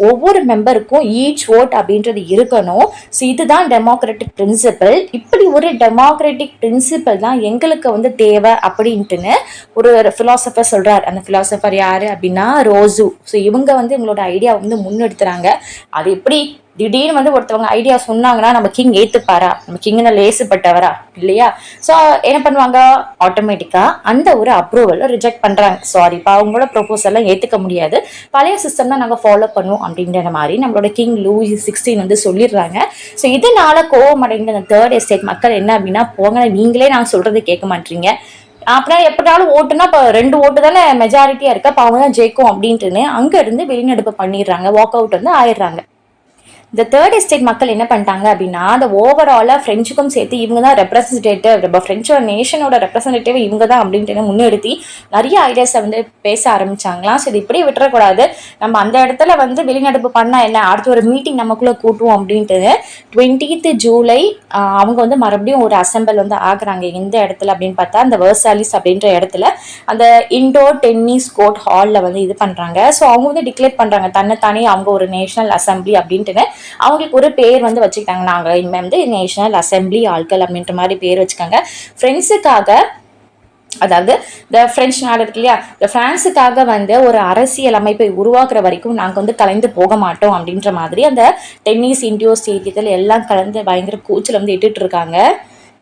ஒவ்வொரு மெம்பருக்கும் ஈச் ஓட் அப்படின்றது இருக்கணும். ஸோ இதுதான் டெமோக்ராட்டிக் பிரின்சிபல். இப்படி ஒரு டெமோக்ராட்டிக் பிரின்சிபல் தான் எங்களுக்கு வந்து தேவை அப்படின்ட்டுன்னு ஒரு ஃபிலாசபர் சொல்றாரு. அந்த ஃபிலாசபர் யாரு அப்படின்னா ரோசு. ஸோ இவங்க வந்து இவங்களோட ஐடியா வந்து முன்னெடுத்துறாங்க. அது எப்படி திடீர்னு வந்து ஒருத்தவங்க ஐடியா சொன்னாங்கன்னா நம்ம கிங் ஏத்துப்பாரா, நம்ம கிங்னு லேசுப்பட்டவரா இல்லையா. ஸோ என்ன பண்ணுவாங்க, ஆட்டோமேட்டிக்கா அந்த ஒரு அப்ரூவலை ரிஜெக்ட் பண்றாங்க. சாரிப்பா, அவங்களோட ப்ரொபோசல்லாம் ஏத்துக்க முடியாது, பழைய சிஸ்டம் தான் நாங்கள் ஃபாலோ பண்ணுவோம் அப்படின்ற மாதிரி நம்மளோட கிங் லூயி 16 வந்து சொல்லிடுறாங்க. ஸோ இதனால கோவம் அடைந்த அந்த தேர்ட் எஸ்டேட் மக்கள் என்ன அப்படின்னா, போங்க நீங்களே நாங்கள் சொல்றது கேட்க மாட்டீங்க, அப்புறம் எப்படினாலும் ஓட்டுனா இப்போ 2 ஓட்டு தானே மெஜாரிட்டியா இருக்கு, அப்போ அவங்க தான் ஜெயிக்கும் அப்படின்ட்டுன்னு அங்க இருந்து வெளிநடப்பு பண்ணிடுறாங்க, வாக் அவுட் வந்து ஆயிடுறாங்க. இந்த தேர்ட் எஸ்டேட் மக்கள் என்ன பண்ணிட்டாங்க அப்படின்னா, அந்த ஓவராலாக ஃப்ரெஞ்சுக்கும் சேர்த்து இவங்க தான் ரெப்ரஸன்டேட்டிவ், நம்ம ஃப்ரெஞ்சோட நேஷனோட ரெப்ரஸன்டேட்டிவ் இவங்க தான் அப்படின்ட்டு முன்னிறுத்தி நிறைய ஐடியாஸை வந்து பேச ஆரம்பிச்சாங்களாம். ஸோ இது இப்படியே விட்டுறக்கூடாது, நம்ம அந்த இடத்துல வந்து வெளிநடப்பு பண்ணால் என்ன, அடுத்து ஒரு மீட்டிங் நமக்குள்ளே கூட்டுவோம் அப்படின்ட்டு 20th ஜூலை அவங்க வந்து மறுபடியும் ஒரு அசம்பிள் வந்து ஆகுறாங்க. எந்த இடத்துல அப்படின்னு பார்த்தா அந்த வெர்சாலிஸ் அப்படின்ற இடத்துல அந்த இண்டோர் டென்னிஸ் கோர்ட் ஹாலில் வந்து இது பண்ணுறாங்க. ஸோ அவங்க வந்து டிக்ளேர் பண்ணுறாங்க தன்னைத்தானே அவங்க ஒரு நேஷனல் அசம்பிளி அப்படின்ட்டு அவங்களுக்கு ஒரு பேர் வந்து வச்சுக்கிட்டாங்க. நாங்கள் இனிமேல் வந்து நேஷனல் அசம்பிளி ஆட்கள் அப்படின்ற மாதிரி பேர் வச்சுக்காங்க. ஃப்ரெண்ட்ஸுக்காக, அதாவது இந்த பிரெஞ்சு நாடு இருக்கு இல்லையா, இந்த பிரான்ஸுக்காக வந்து ஒரு அரசியல் அமைப்பை உருவாக்குற வரைக்கும் நாங்கள் வந்து கலந்து போக மாட்டோம் அப்படின்ற மாதிரி அந்த டென்னிஸ் இண்டியோ ஸ்டேடியத்தில் எல்லாம் கலந்து பயங்கர கூச்சல் வந்து இட்டுட்டு இருக்காங்க.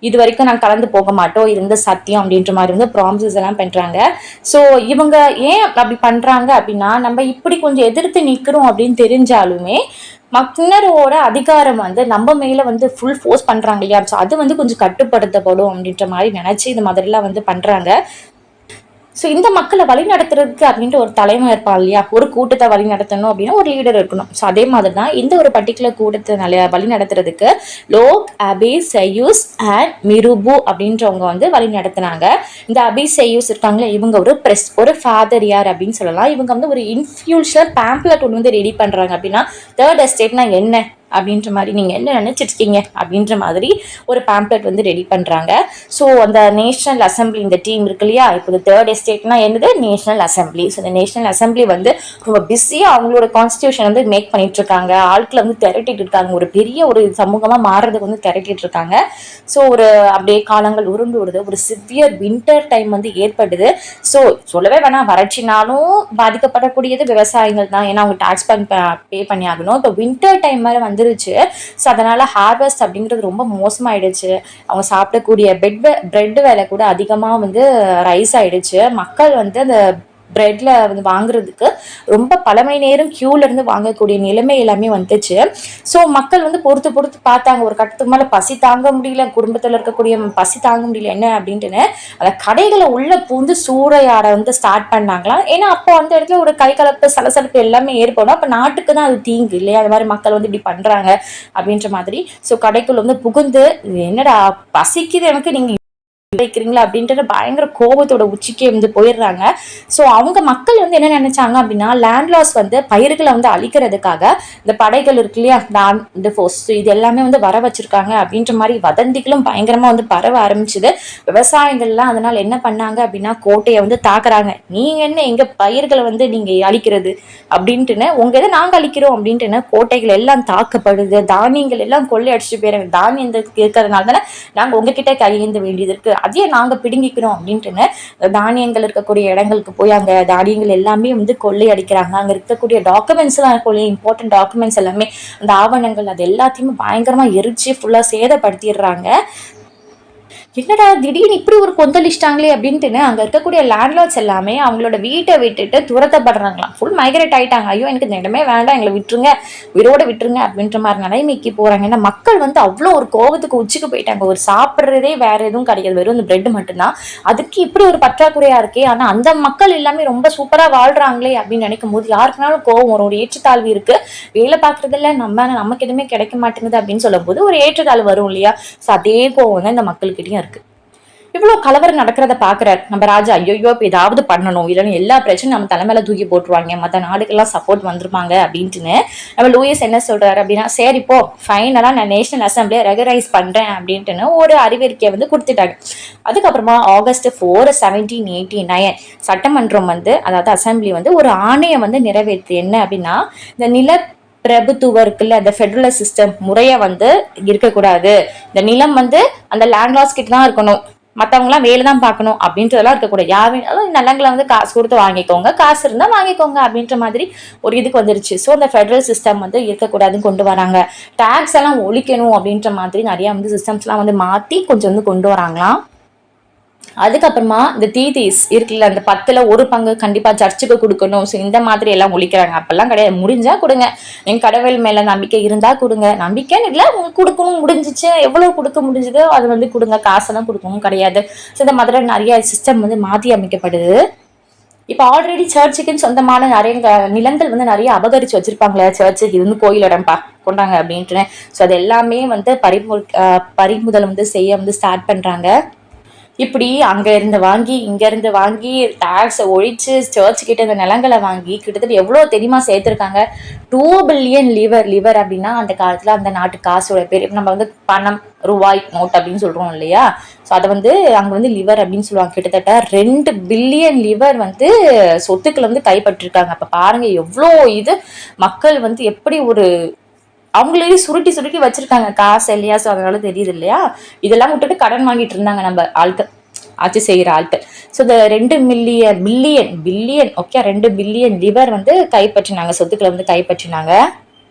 இது வரைக்கும் நாங்கள் கலந்து போக மாட்டோம், இது வந்து சத்தியம் அப்படின்ற மாதிரி வந்து ப்ராமிசஸ் எல்லாம் பண்ணுறாங்க. ஸோ இவங்க ஏன் அப்படி பண்ணுறாங்க அப்படின்னா, நம்ம இப்படி கொஞ்சம் எதிர்த்து நிற்கிறோம் அப்படின்னு தெரிஞ்சாலுமே மன்னரோட அதிகாரம் வந்து நம்ம மேல வந்து ஃபுல் ஃபோர்ஸ் பண்றாங்க இல்லையா. ஸோ அது வந்து கொஞ்சம் கட்டுப்படுத்தப்படும் அப்படின்ற மாதிரி நினைச்சு இந்த மாதிரிலாம் வந்து பண்றாங்க. ஸோ இந்த மக்களை வழி நடத்துறதுக்கு அப்படின்ட்டு ஒரு தலைமை இருப்பான் இல்லையா, ஒரு கூட்டத்தை வழி நடத்தணும் அப்படின்னா ஒரு லீடர் இருக்கணும். ஸோ அதே மாதிரி தான் இந்த ஒரு பர்டிகுலர் கூட்டத்தை வழி நடத்துறதுக்கு லோக் அபி சயூஸ் அண்ட் மிருபு அப்படின்றவங்க வந்து வழி நடத்தினாங்க. இந்த அபி சயூஸ் இருக்காங்களே, இவங்க ஒரு ஃபாதர் யார் அப்படின்னு சொல்லலாம். இவங்க வந்து ஒரு இன்ஃபியூஷர் பேம்ப்ளெட் ஒன்று வந்து ரெடி பண்றாங்க. அப்படின்னா தேர்ட் எஸ்டேட்னா என்ன அப்படின்ற மாதிரி நீங்கள் என்ன நினச்சிருக்கீங்க அப்படின்ற மாதிரி ஒரு பேம்ப்ளெட் வந்து ரெடி பண்ணுறாங்க. ஸோ அந்த நேஷனல் அசம்பிளி இந்த டீம் இருக்கு இல்லையா, இப்போ இந்த தேர்ட் எஸ்டேட்னா என்னது, நேஷனல் அசம்பிளி. ஸோ இந்த நேஷனல் அசம்பிளி வந்து ரொம்ப பிஸியாக அவங்களோட கான்ஸ்டியூஷன் வந்து மேக் பண்ணிட்டு இருக்காங்க, ஆட்களை வந்து திரட்டிட்டு இருக்காங்க, ஒரு பெரிய ஒரு சமூகமாக மாறுறதுக்கு வந்து திரட்டிட்டு இருக்காங்க. ஸோ ஒரு அப்படியே காலங்கள் உருண்டு விடுது, ஒரு சிவியர் வின்டர் டைம் வந்து ஏற்படுது. ஸோ சொல்லவே வேணாம், வறட்சினாலும் பாதிக்கப்படக்கூடியது விவசாயிகள் தான், ஏன்னா அவங்க டாக்ஸ் பே பண்ணி ஆகணும். இப்போ வின்டர் டைம் மேலே வந்துருச்சு. ஸோ அதனால ஹார்வெஸ்ட் அப்படிங்கிறது ரொம்ப மோசமாயிடுச்சு. அவங்க சாப்பிடக்கூடிய பிரெட் விலை கூட அதிகமாக வந்து ரைஸ் ஆயிடுச்சு. மக்கள் வந்து அந்த பிரெட்ல வந்து வாங்குறதுக்கு ரொம்ப பல மணி நேரம் கியூல இருந்து வாங்கக்கூடிய நிலைமை எல்லாமே வந்துச்சு. ஸோ மக்கள் வந்து பொறுத்து பார்த்தாங்க, ஒரு கட்டத்துக்கு மேலே பசி தாங்க முடியல, குடும்பத்தில் இருக்கக்கூடிய பசி தாங்க முடியல என்ன அப்படின்ட்டுன்னு அந்த கடைகளை உள்ள பூந்து சூறையாட வந்து ஸ்டார்ட் பண்ணாங்களாம். ஏன்னா அப்போ அந்த இடத்துல ஒரு கை கலப்பு சலசலப்பு எல்லாமே ஏற்படும், அப்போ நாட்டுக்கு தான் அது தீங்கு இல்லையா, அது மாதிரி மக்கள் வந்து இப்படி பண்றாங்க அப்படின்ற மாதிரி. ஸோ கடைக்குள்ள வந்து புகுந்து என்னடா பசிக்குது எனக்கு, நீங்க வைக்கிறீங்களா அப்படின்ட்டு பயங்கர கோபத்தோட உச்சிக்கே வந்து போயிடுறாங்க. ஸோ அவங்க மக்கள் வந்து என்ன நினைச்சாங்க அப்படின்னா, லேண்ட்லாஸ் வந்து பயிர்களை வந்து அழிக்கிறதுக்காக இந்த படைகள் இருக்கு இல்லையா, இந்த ஃபோர்ஸ், இது எல்லாமே வந்து வர வச்சிருக்காங்க அப்படின்ற மாதிரி வதந்திகளும் பயங்கரமா வந்து பரவ ஆரம்பிச்சுது. விவசாயிகள்லாம் அதனால என்ன பண்ணாங்க அப்படின்னா, கோட்டையை வந்து தாக்குறாங்க. நீங்க என்ன எங்க பயிர்களை வந்து நீங்க அழிக்கிறது அப்படின்ட்டுன்னு, உங்க இதை நாங்க அழிக்கிறோம் அப்படின்ட்டுன்னு கோட்டைகள் எல்லாம் தாக்கப்படுது, தானியங்கள் எல்லாம் கொள்ளை அடிச்சுட்டு போயிறாங்க. தானியம் இருக்கிறதுனால தானே நாங்க உங்ககிட்ட கையேந்த வேண்டியது இருக்கு, அதையே நாங்க பிடுங்கிக்கிறோம் அப்படின்ட்டுன்னு தானியங்கள் இருக்கக்கூடிய இடங்களுக்கு போய் அங்க தானியங்கள் எல்லாமே வந்து கொள்ளை அடிக்கிறாங்க. அங்க இருக்கக்கூடிய டாக்குமெண்ட்ஸ் எல்லாம் கொள்ளை, இம்பார்ட்டன்ட் டாக்குமெண்ட்ஸ் எல்லாமே, அந்த ஆவணங்கள் அது எல்லாத்தையுமே பயங்கரமா எரிச்சு ஃபுல்லா சேதப்படுத்திடுறாங்க. என்னடா திடீர்னு இப்படி ஒரு கொந்தளிச்சிட்டாங்களே அப்படின்ட்டுன்னு அங்கே இருக்கக்கூடிய லேண்ட்லார்ட்ஸ் எல்லாமே அவங்களோட வீட்டை விட்டுட்டு துரத்தப்படுறாங்களாம். ஃபுல் மைக்ரேட் ஆகிட்டாங்க. ஐயோ எனக்கு இந்த இடமே வேண்டாம், எங்களை விட்டுருங்க, உயிரோட விட்டுருங்க அப்படின்ற மாதிரி நிலைமைக்கு போகிறாங்க. ஏன்னா மக்கள் வந்து அவ்வளோ ஒரு கோபத்துக்கு உச்சிக்கு போயிட்டாங்க. ஒரு சாப்பிட்றதே வேற எதுவும் கிடையாது, வெறும் இந்த பிரெட் மட்டும்தான். அதுக்கு இப்படி ஒரு பற்றாக்குறையாக இருக்கே. ஆனால் அந்த மக்கள் எல்லாமே ரொம்ப சூப்பராக வாழ்கிறாங்களே அப்படின்னு நினைக்கும் போது யாருக்குனாலும் கோபம் வரும். ஒரு ஏற்றத்தாழ்வு இருக்குது, வேலை பார்க்குறதில்ல, நமக்கு எதுவுமே கிடைக்க மாட்டேங்குது அப்படின்னு சொல்லும் போது ஒரு ஏற்றத்தாழ்வு வரும் இல்லையா? ஸோ அதே கோவம் தான் இந்த மக்கள்கிட்டையும் இருக்கு. இவ்வளவு கலவரம் நடக்கிறத பாக்குறாரு நம்ம ராஜா. ஐயோ இப்ப ஏதாவது பண்ணணும், இல்லைன்னு எல்லா பிரச்சனையும் நம்ம தலைமையில தூக்கி போட்டுருவாங்க, மற்ற நாடுகள்லாம் சப்போர்ட் வந்துருப்பாங்க அப்படின்ட்டுன்னு நம்ம லூயிஸ் என்ன சொல்றாரு அப்படின்னா, சரி இப்போ ஃபைனலா நான் நேஷனல் அசம்பிளியை ரெகனைஸ் பண்றேன் அப்படின்ட்டுன்னு ஒரு அறிவிக்கையை வந்து கொடுத்துட்டாங்க. அதுக்கப்புறமா August 4, 1789 சட்டமன்றம் வந்து, அதாவது அசம்பிளி வந்து ஒரு ஆணையம் வந்து நிறைவேற்று. என்ன அப்படின்னா, இந்த நில பிரபுத்துவம் இருக்குல்ல, அந்த ஃபெடரல் சிஸ்டம் முறைய வந்து இருக்கக்கூடாது, இந்த நிலம் வந்து அந்த லேண்ட்லார்ட்ஸ் கிட்ட தான் இருக்கணும், மற்றவங்களாம் வேலை தான் பார்க்கணும் அப்படின்றதெல்லாம் இருக்கக்கூடாது. யார் வேணாலும் நிலங்களை வந்து காசு கொடுத்து வாங்கிக்கோங்க, காசு இருந்தால் வாங்கிக்கோங்க அப்படின்ற மாதிரி ஒரு இதுக்கு வந்துருச்சு. ஸோ அந்த ஃபெடரல் சிஸ்டம் வந்து இருக்கக்கூடாதுன்னு கொண்டு வராங்க. டேக்ஸ் எல்லாம் ஒழிக்கணும் அப்படின்ற மாதிரி நிறைய வந்து சிஸ்டம்ஸ்லாம் வந்து மாற்றி கொஞ்சம் வந்து கொண்டு வராங்களாம். அதுக்கப்புறமா இந்த தீதீஸ் இருக்குல்ல, அந்த 10ல் 1 பங்கு கண்டிப்பா சர்ச்சுக்கு கொடுக்கணும். ஸோ இந்த மாதிரி எல்லாம் ஒழிக்கிறாங்க. அப்பெல்லாம் கிடையாது, முடிஞ்சா கொடுங்க, எங்க கடவுள் மேல நம்பிக்கை இருந்தா கொடுங்க, நம்பிக்கைன்னு இல்லை, உங்களுக்கு கொடுக்கணும் முடிஞ்சிச்சு, எவ்வளவு கொடுக்க முடிஞ்சதோ அது வந்து கொடுங்க, காசெல்லாம் கொடுக்கணும் கிடையாது. ஸோ இந்த மாதிரி நிறைய சிஸ்டம் வந்து மாற்றி அமைக்கப்படுது. இப்போ ஆல்ரெடி சர்ச்சுக்குன்னு சொந்தமான நிறைய நிலங்கள் வந்து நிறைய அபகரிச்சு வச்சிருப்பாங்களே, சர்ச்சுக்கு இது வந்து கோயில் இடம்பா கொண்டாங்க அப்படின்ட்டு. ஸோ அது எல்லாமே வந்து பறிமுதல் வந்து செய்ய வந்து ஸ்டார்ட் பண்றாங்க. இப்படி அங்க இருந்து வாங்கி இங்க இருந்து வாங்கி டாக்ஸை ஒழிச்சு சர்ச் கிட்ட இந்த நிலங்களை வாங்கி கிட்டத்தட்ட எவ்வளவு தெரியுமா சேர்த்திருக்காங்க? 2 பில்லியன் லிவர் அப்படின்னா அந்த காலத்துல அந்த நாட்டு காசோட பேர். நம்ம வந்து பணம், ரூபாய் நோட் அப்படின்னு சொல்றோம் இல்லையா? ஸோ அதை வந்து அங்க வந்து லிவர் அப்படின்னு சொல்லுவாங்க. கிட்டத்தட்ட 2 பில்லியன் லிவர் வந்து சொத்துக்களை வந்து கைப்பற்றிருக்காங்க. அப்ப பாருங்க எவ்வளோ இது மக்கள் வந்து எப்படி ஒரு அவங்களே சுருட்டி சுருட்டி வச்சிருக்காங்க காசு இல்லையா? ஸோ அதனால தெரியுது இல்லையா? இதெல்லாம் விட்டுட்டு கடன் வாங்கிட்டு இருந்தாங்க நம்ம ஆட்கள், ஆட்சி செய்கிற ஆட்கள். ஸோ இந்த 2 பில்லியன் ஓகே 2 பில்லியன் லிவர் வந்து கைப்பற்றினாங்க, சொத்துக்களை வந்து கைப்பற்றினாங்க.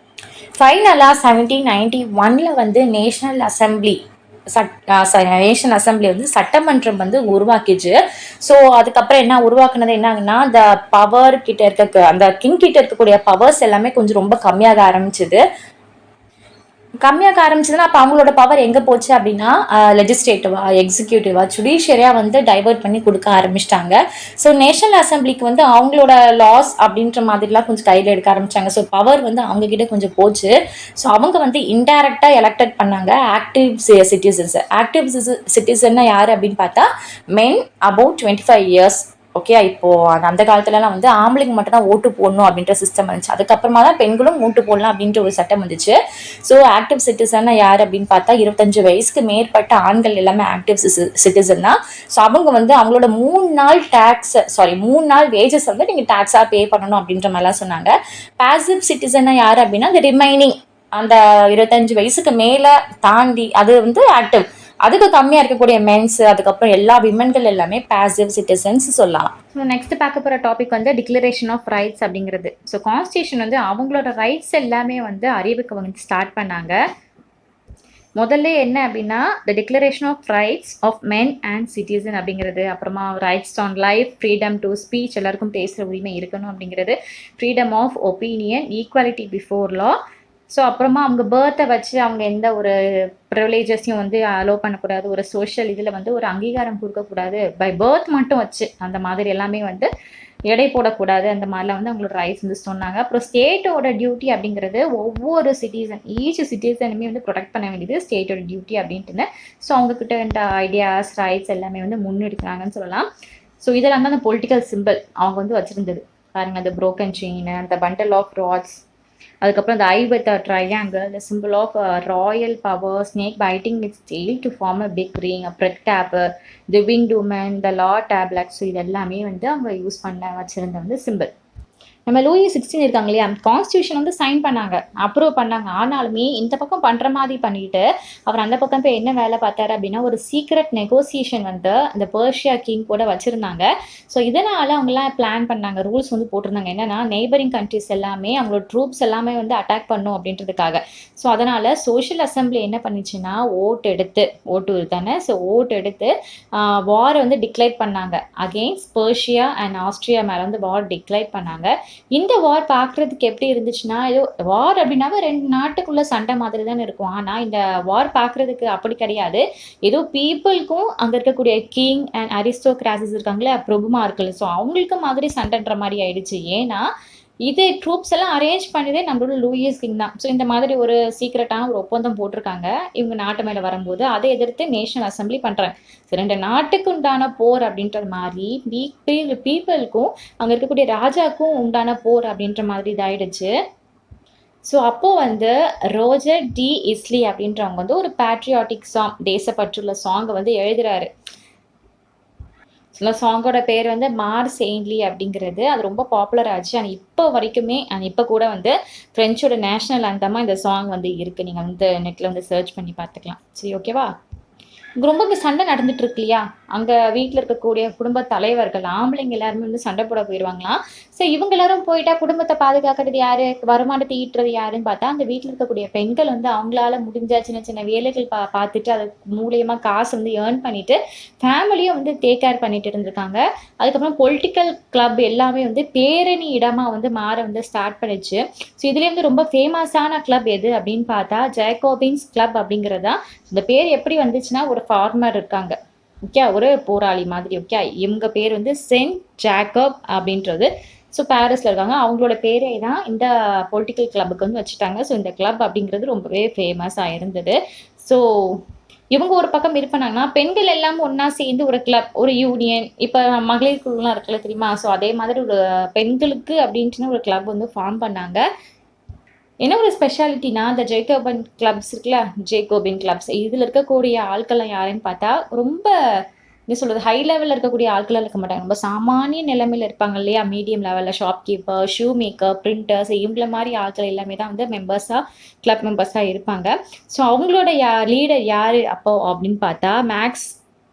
ஃபைனலாக 1791 வந்து நேஷனல் அசம்பிளி வந்து சட்டமன்றம் வந்து உருவாக்கிச்சு. ஸோ அதுக்கப்புறம் என்ன உருவாக்குனது என்ன ஆகுனா, அந்த பவர் கிட்ட இருக்க அந்த கிங் கிட்ட இருக்கக்கூடிய பவர்ஸ் எல்லாமே கொஞ்சம் ரொம்ப கம்மியாக ஆரம்பிச்சுது. அப்போ அவங்களோட பவர் எங்கே போச்சு அப்படின்னா, லெஜிஸ்லேட்டிவா, எக்ஸிக்யூட்டிவா, ஜுடிஷியரியா வந்து டைவர்ட் பண்ணி கொடுக்க ஆரம்பிச்சிட்டாங்க. ஸோ நேஷனல் அசம்பிளிக்கு வந்து அவங்களோட லாஸ் அப்படின்ற மாதிரிலாம் கொஞ்சம் கையில் எடுக்க ஆரம்பிச்சாங்க. ஸோ பவர் வந்து அவங்க கிட்ட கொஞ்சம் போச்சு. ஸோ அவங்க வந்து இன்டைரக்டா எலெக்டட் பண்ணாங்க ஆக்டிவ் சிட்டிசன்னா யாரு அப்படின்னு பார்த்தா, மென் அபவுட் 25 இயர்ஸ். ஓகே, இப்போ அந்த காலத்துலலாம் வந்து ஆம்பளைங்க மட்டும் தான் ஓட்டு போடணும் அப்படின்ற சிஸ்டம் இருந்துச்சு. அதுக்கப்புறமா தான் பெண்களும் ஓட்டு போடலாம் அப்படின்ற ஒரு சட்டம் வந்துச்சு. ஸோ ஆக்டிவ் சிட்டிசன் யார் அப்படின்னு பார்த்தா, 25 வயசுக்கு மேற்பட்ட ஆண்கள் எல்லாமே ஆக்டிவ் சிட்டிசன் தான். ஸோ அவங்க வந்து அவங்களோட 3 நாள் வேஜஸ் வந்து நீங்கள் டேக்ஸாக பே பண்ணணும் அப்படின்ற மாதிரிலாம் சொன்னாங்க. பாசிவ் சிட்டிசன்னா யார் அப்படின்னா, அந்த ரிமைனிங் அந்த 25 வயசுக்கு மேலே தாண்டி அது வந்து ஆக்டிவ், அதுக்கு கம்மியாக இருக்கக்கூடிய மென்ஸ், அதுக்கப்புறம் எல்லா விமன்கள் எல்லாமே பாசிவ் சிட்டிசன்ஸ் சொல்லலாம். ஸோ நெக்ஸ்ட் பார்க்க போகிற டாபிக் வந்து டிக்ளரேஷன் ஆஃப் ரைட்ஸ் அப்படிங்கிறது. ஸோ கான்ஸ்டியூஷன் வந்து அவங்களோட ரைட்ஸ் எல்லாமே வந்து அறிவிக்க வந்து ஸ்டார்ட் பண்ணாங்க. முதல்ல என்ன அப்படின்னா, the declaration of rights of men and citizen அப்படிங்கிறது, அப்புறமா rights on life, freedom to speech, எல்லாருக்கும் பேசுகிற உரிமை இருக்கணும் அப்படிங்கிறது, freedom of opinion, equality before law. So அப்புறமா அவங்க பேர்த்தை வச்சு அவங்க எந்த ஒரு ப்ரிவிலேஜஸையும் வந்து அலோவ் பண்ணக்கூடாது, ஒரு சோஷியல் இதில் வந்து ஒரு அங்கீகாரம் கொடுக்கக்கூடாது, பை பேர்த் மட்டும் வச்சு அந்த மாதிரி எல்லாமே வந்து எடை போடக்கூடாது, அந்த மாதிரிலாம் வந்து அவங்களோட ரைட்ஸ் வந்து சொன்னாங்க. அப்புறம் ஸ்டேட்டோட டியூட்டி அப்படிங்கிறது ஒவ்வொரு ஈச் சிட்டிசனுமே வந்து ப்ரொடெக்ட் பண்ண வேண்டியது ஸ்டேட்டோட டியூட்டி அப்படின்ட்டுன்னு. ஸோ அவங்கக்கிட்ட இந்த ஐடியாஸ், ரைட்ஸ் எல்லாமே வந்து முன்னெடுக்கிறாங்கன்னு சொல்லலாம். ஸோ இதெல்லாம் தான் அந்த பொலிட்டிக்கல் சிம்பிள் அவங்க வந்து வச்சுருந்தது. பாருங்கள், அந்த ப்ரோக்கன் செயின், அந்த பண்டல் ஆஃப் ராட்ஸ், அதுக்கப்புறம் இந்த eye with triangle, the symbol of royal power, snake biting its tail to form a big ring, bread tape, the winged woman, the law tablet. So இது எல்லாமே வந்து அவங்க யூஸ் பண்ண வச்சுருந்த வந்து சிம்பிள். நம்ம லூயி 16 இருக்காங்க இல்லையா, கான்ஸ்டியூஷன் வந்து சைன் பண்ணாங்க, அப்ரூவ் பண்ணாங்க. ஆனாலுமே இந்த பக்கம் பண்ற மாதிரி பண்ணிட்டு அவர் அந்த பக்கம் போய் என்ன வேலை பார்த்தாரு அப்படின்னா, ஒரு சீக்ரெட் நெகோசியேஷன் வந்து அந்த பெர்ஷியா கிங் கூட வச்சிருந்தாங்க. ஸோ இதனால அவங்கலாம் பிளான் பண்ணாங்க, ரூல்ஸ் வந்து போட்டிருந்தாங்க. என்னன்னா நெய்பரிங் கண்ட்ரிஸ் எல்லாமே அவங்களோட ட்ரூப்ஸ் எல்லாமே வந்து அட்டாக் பண்ணும் அப்படின்றதுக்காக. ஸோ அதனால சோஷியல் அசம்பிளி என்ன பண்ணிச்சுன்னா, ஓட்டு தானே, ஸோ ஓட்டு எடுத்து வார் வந்து டிக்ளேர் பண்ணாங்க. அகெயின்ஸ்ட் பெர்ஷியா அண்ட் ஆஸ்திரியா மேலே வந்து வார் டிக்ளேர் பண்ணாங்க. இந்த வார் பார்க்குறதுக்கு எப்படி இருந்துச்சுன்னா, ஏதோ வார் அப்படின்னாவே 2 நாட்டுக்குள்ள சண்டை மாதிரி தானே இருக்கும். ஆனால் இந்த வார் பார்க்குறதுக்கு அப்படி கிடையாது. ஏதோ பீப்புளுக்கும் அங்கே இருக்கக்கூடிய கிங் அண்ட் அரிஸ்டோகிராசிஸ் இருக்காங்களே, பிரபுமார்கள், ஸோ அவங்களுக்கு மாதிரி சண்டைன்ற மாதிரி ஆயிடுச்சு. ஏன்னா இது ட்ரூப்ஸ் எல்லாம் அரேஞ்ச் பண்ணதே நம்மளோட லூயிஸ் கிங் தான். ஸோ இந்த மாதிரி ஒரு சீக்ரெட்டான ஒரு ஒப்பந்தம் போட்டிருக்காங்க இவங்க நாட்டு மேலே வரும்போது. அதை எதிர்த்து நேஷனல் அசம்பிளி பண்ணுறாங்க. ஸோ 2 நாட்டுக்கு உண்டான போர் அப்படின்றது மாதிரி பீப்புளுக்கும் அங்கே இருக்கக்கூடிய ராஜாக்கும் உண்டான போர் அப்படின்ற மாதிரி இதாயிடுச்சு. ஸோ அப்போது வந்து ரோஜர் டி இஸ்லி அப்படின்றவங்க வந்து ஒரு பேட்ரியாட்டிக் சாங், தேசப்பற்றுள்ள சாங்கை வந்து எழுதுறாரு. இந்த சாங்கோட பேர் வந்து மார் செயின்ட்லி அப்படிங்கிறது. அது ரொம்ப பாப்புலர் ஆச்சு. அண்ட் இப்போ வரைக்குமே இப்போ கூட வந்து ஃப்ரெஞ்சோட நேஷனல் அந்தமாக இந்த சாங் வந்து இருக்குது. நீங்கள் வந்து நெட்டில் வந்து சர்ச் பண்ணி பார்த்துக்கலாம். சரி, ஓகேவா? ரொம்ப இங்கே சண்டை நடந்துட்டு இருக்கு இல்லையா, அங்கே வீட்டில் இருக்கக்கூடிய குடும்ப தலைவர்கள் ஆம்பளைங்க எல்லாருமே வந்து சண்டை போட போயிடுவாங்களாம். ஸோ இவங்க எல்லாரும் போயிட்டா குடும்பத்தை பாதுகாக்கிறது யாரு, வருமானத்தை ஈட்டுறது யாருன்னு பார்த்தா அந்த வீட்டில் இருக்கக்கூடிய பெண்கள் வந்து அவங்களால முடிஞ்ச சின்ன சின்ன வேலைகள் பார்த்துட்டு அது மூலியமா காசு வந்து ஏர்ன் பண்ணிட்டு ஃபேமிலியும் வந்து டேக் கேர் பண்ணிட்டு இருந்திருக்காங்க. அதுக்கப்புறம் பொலிட்டிக்கல் கிளப் எல்லாமே வந்து பேரணி இடமா வந்து மாற வந்து ஸ்டார்ட் பண்ணிச்சு. ஸோ இதுலேயே வந்து ரொம்ப ஃபேமஸான கிளப் எது அப்படின்னு பார்த்தா ஜேக்கோபின்ஸ் கிளப் அப்படிங்கிறதா. இந்த பேர் எப்படி வந்துச்சுன்னா, ஒரு ஃபார்மர் இருக்காங்க, ஓகே, ஒரு போராளி மாதிரி, ஓகே, இவங்க பேர் வந்து சென்ட் ஜேக்கப் அப்படின்றது. ஸோ பாரிஸில் இருக்காங்க. அவங்களோட பேரே தான் இந்த பொலிட்டிக்கல் கிளப்புக்கு வந்து வச்சுட்டாங்க. ஸோ இந்த கிளப் அப்படிங்கிறது ரொம்பவே ஃபேமஸாக இருந்தது. ஸோ இவங்க ஒரு பக்கம் இருப்பாங்கன்னா, பெண்கள் எல்லாம் ஒன்றா சேர்ந்து ஒரு கிளப், ஒரு யூனியன், இப்போ மகளிர் குழுலாம் இருக்குல்ல தெரியுமா, ஸோ அதே மாதிரி ஒரு பெண்களுக்கு அப்படின்ட்டுன்னு ஒரு கிளப் வந்து ஃபார்ம் பண்ணாங்க. என்ன ஒரு ஸ்பெஷாலிட்டினா, இந்த ஜேக்கோபின் கிளப்ஸ் இருக்குல்ல, ஜேக்கோபின் கிளப்ஸ் இதில் இருக்கக்கூடிய ஆட்கள்லாம் யாருன்னு பார்த்தா ரொம்ப என்ன சொல்கிறது, ஹை லெவலில் இருக்கக்கூடிய ஆட்களாக இருக்க மாட்டாங்க. ரொம்ப சாமானிய நிலைமையில் இருப்பாங்க இல்லையா, மீடியம் லெவலில் ஷாப்கீப்பர், ஷூ மேக்கர், பிரிண்டர்ஸ், இவங்கள மாதிரி ஆட்கள் எல்லாமே தான் வந்து மெம்பர்ஸாக, கிளப் மெம்பர்ஸாக இருப்பாங்க. ஸோ அவங்களோட லீடர் யார் அப்போ அப்படின்னு பார்த்தா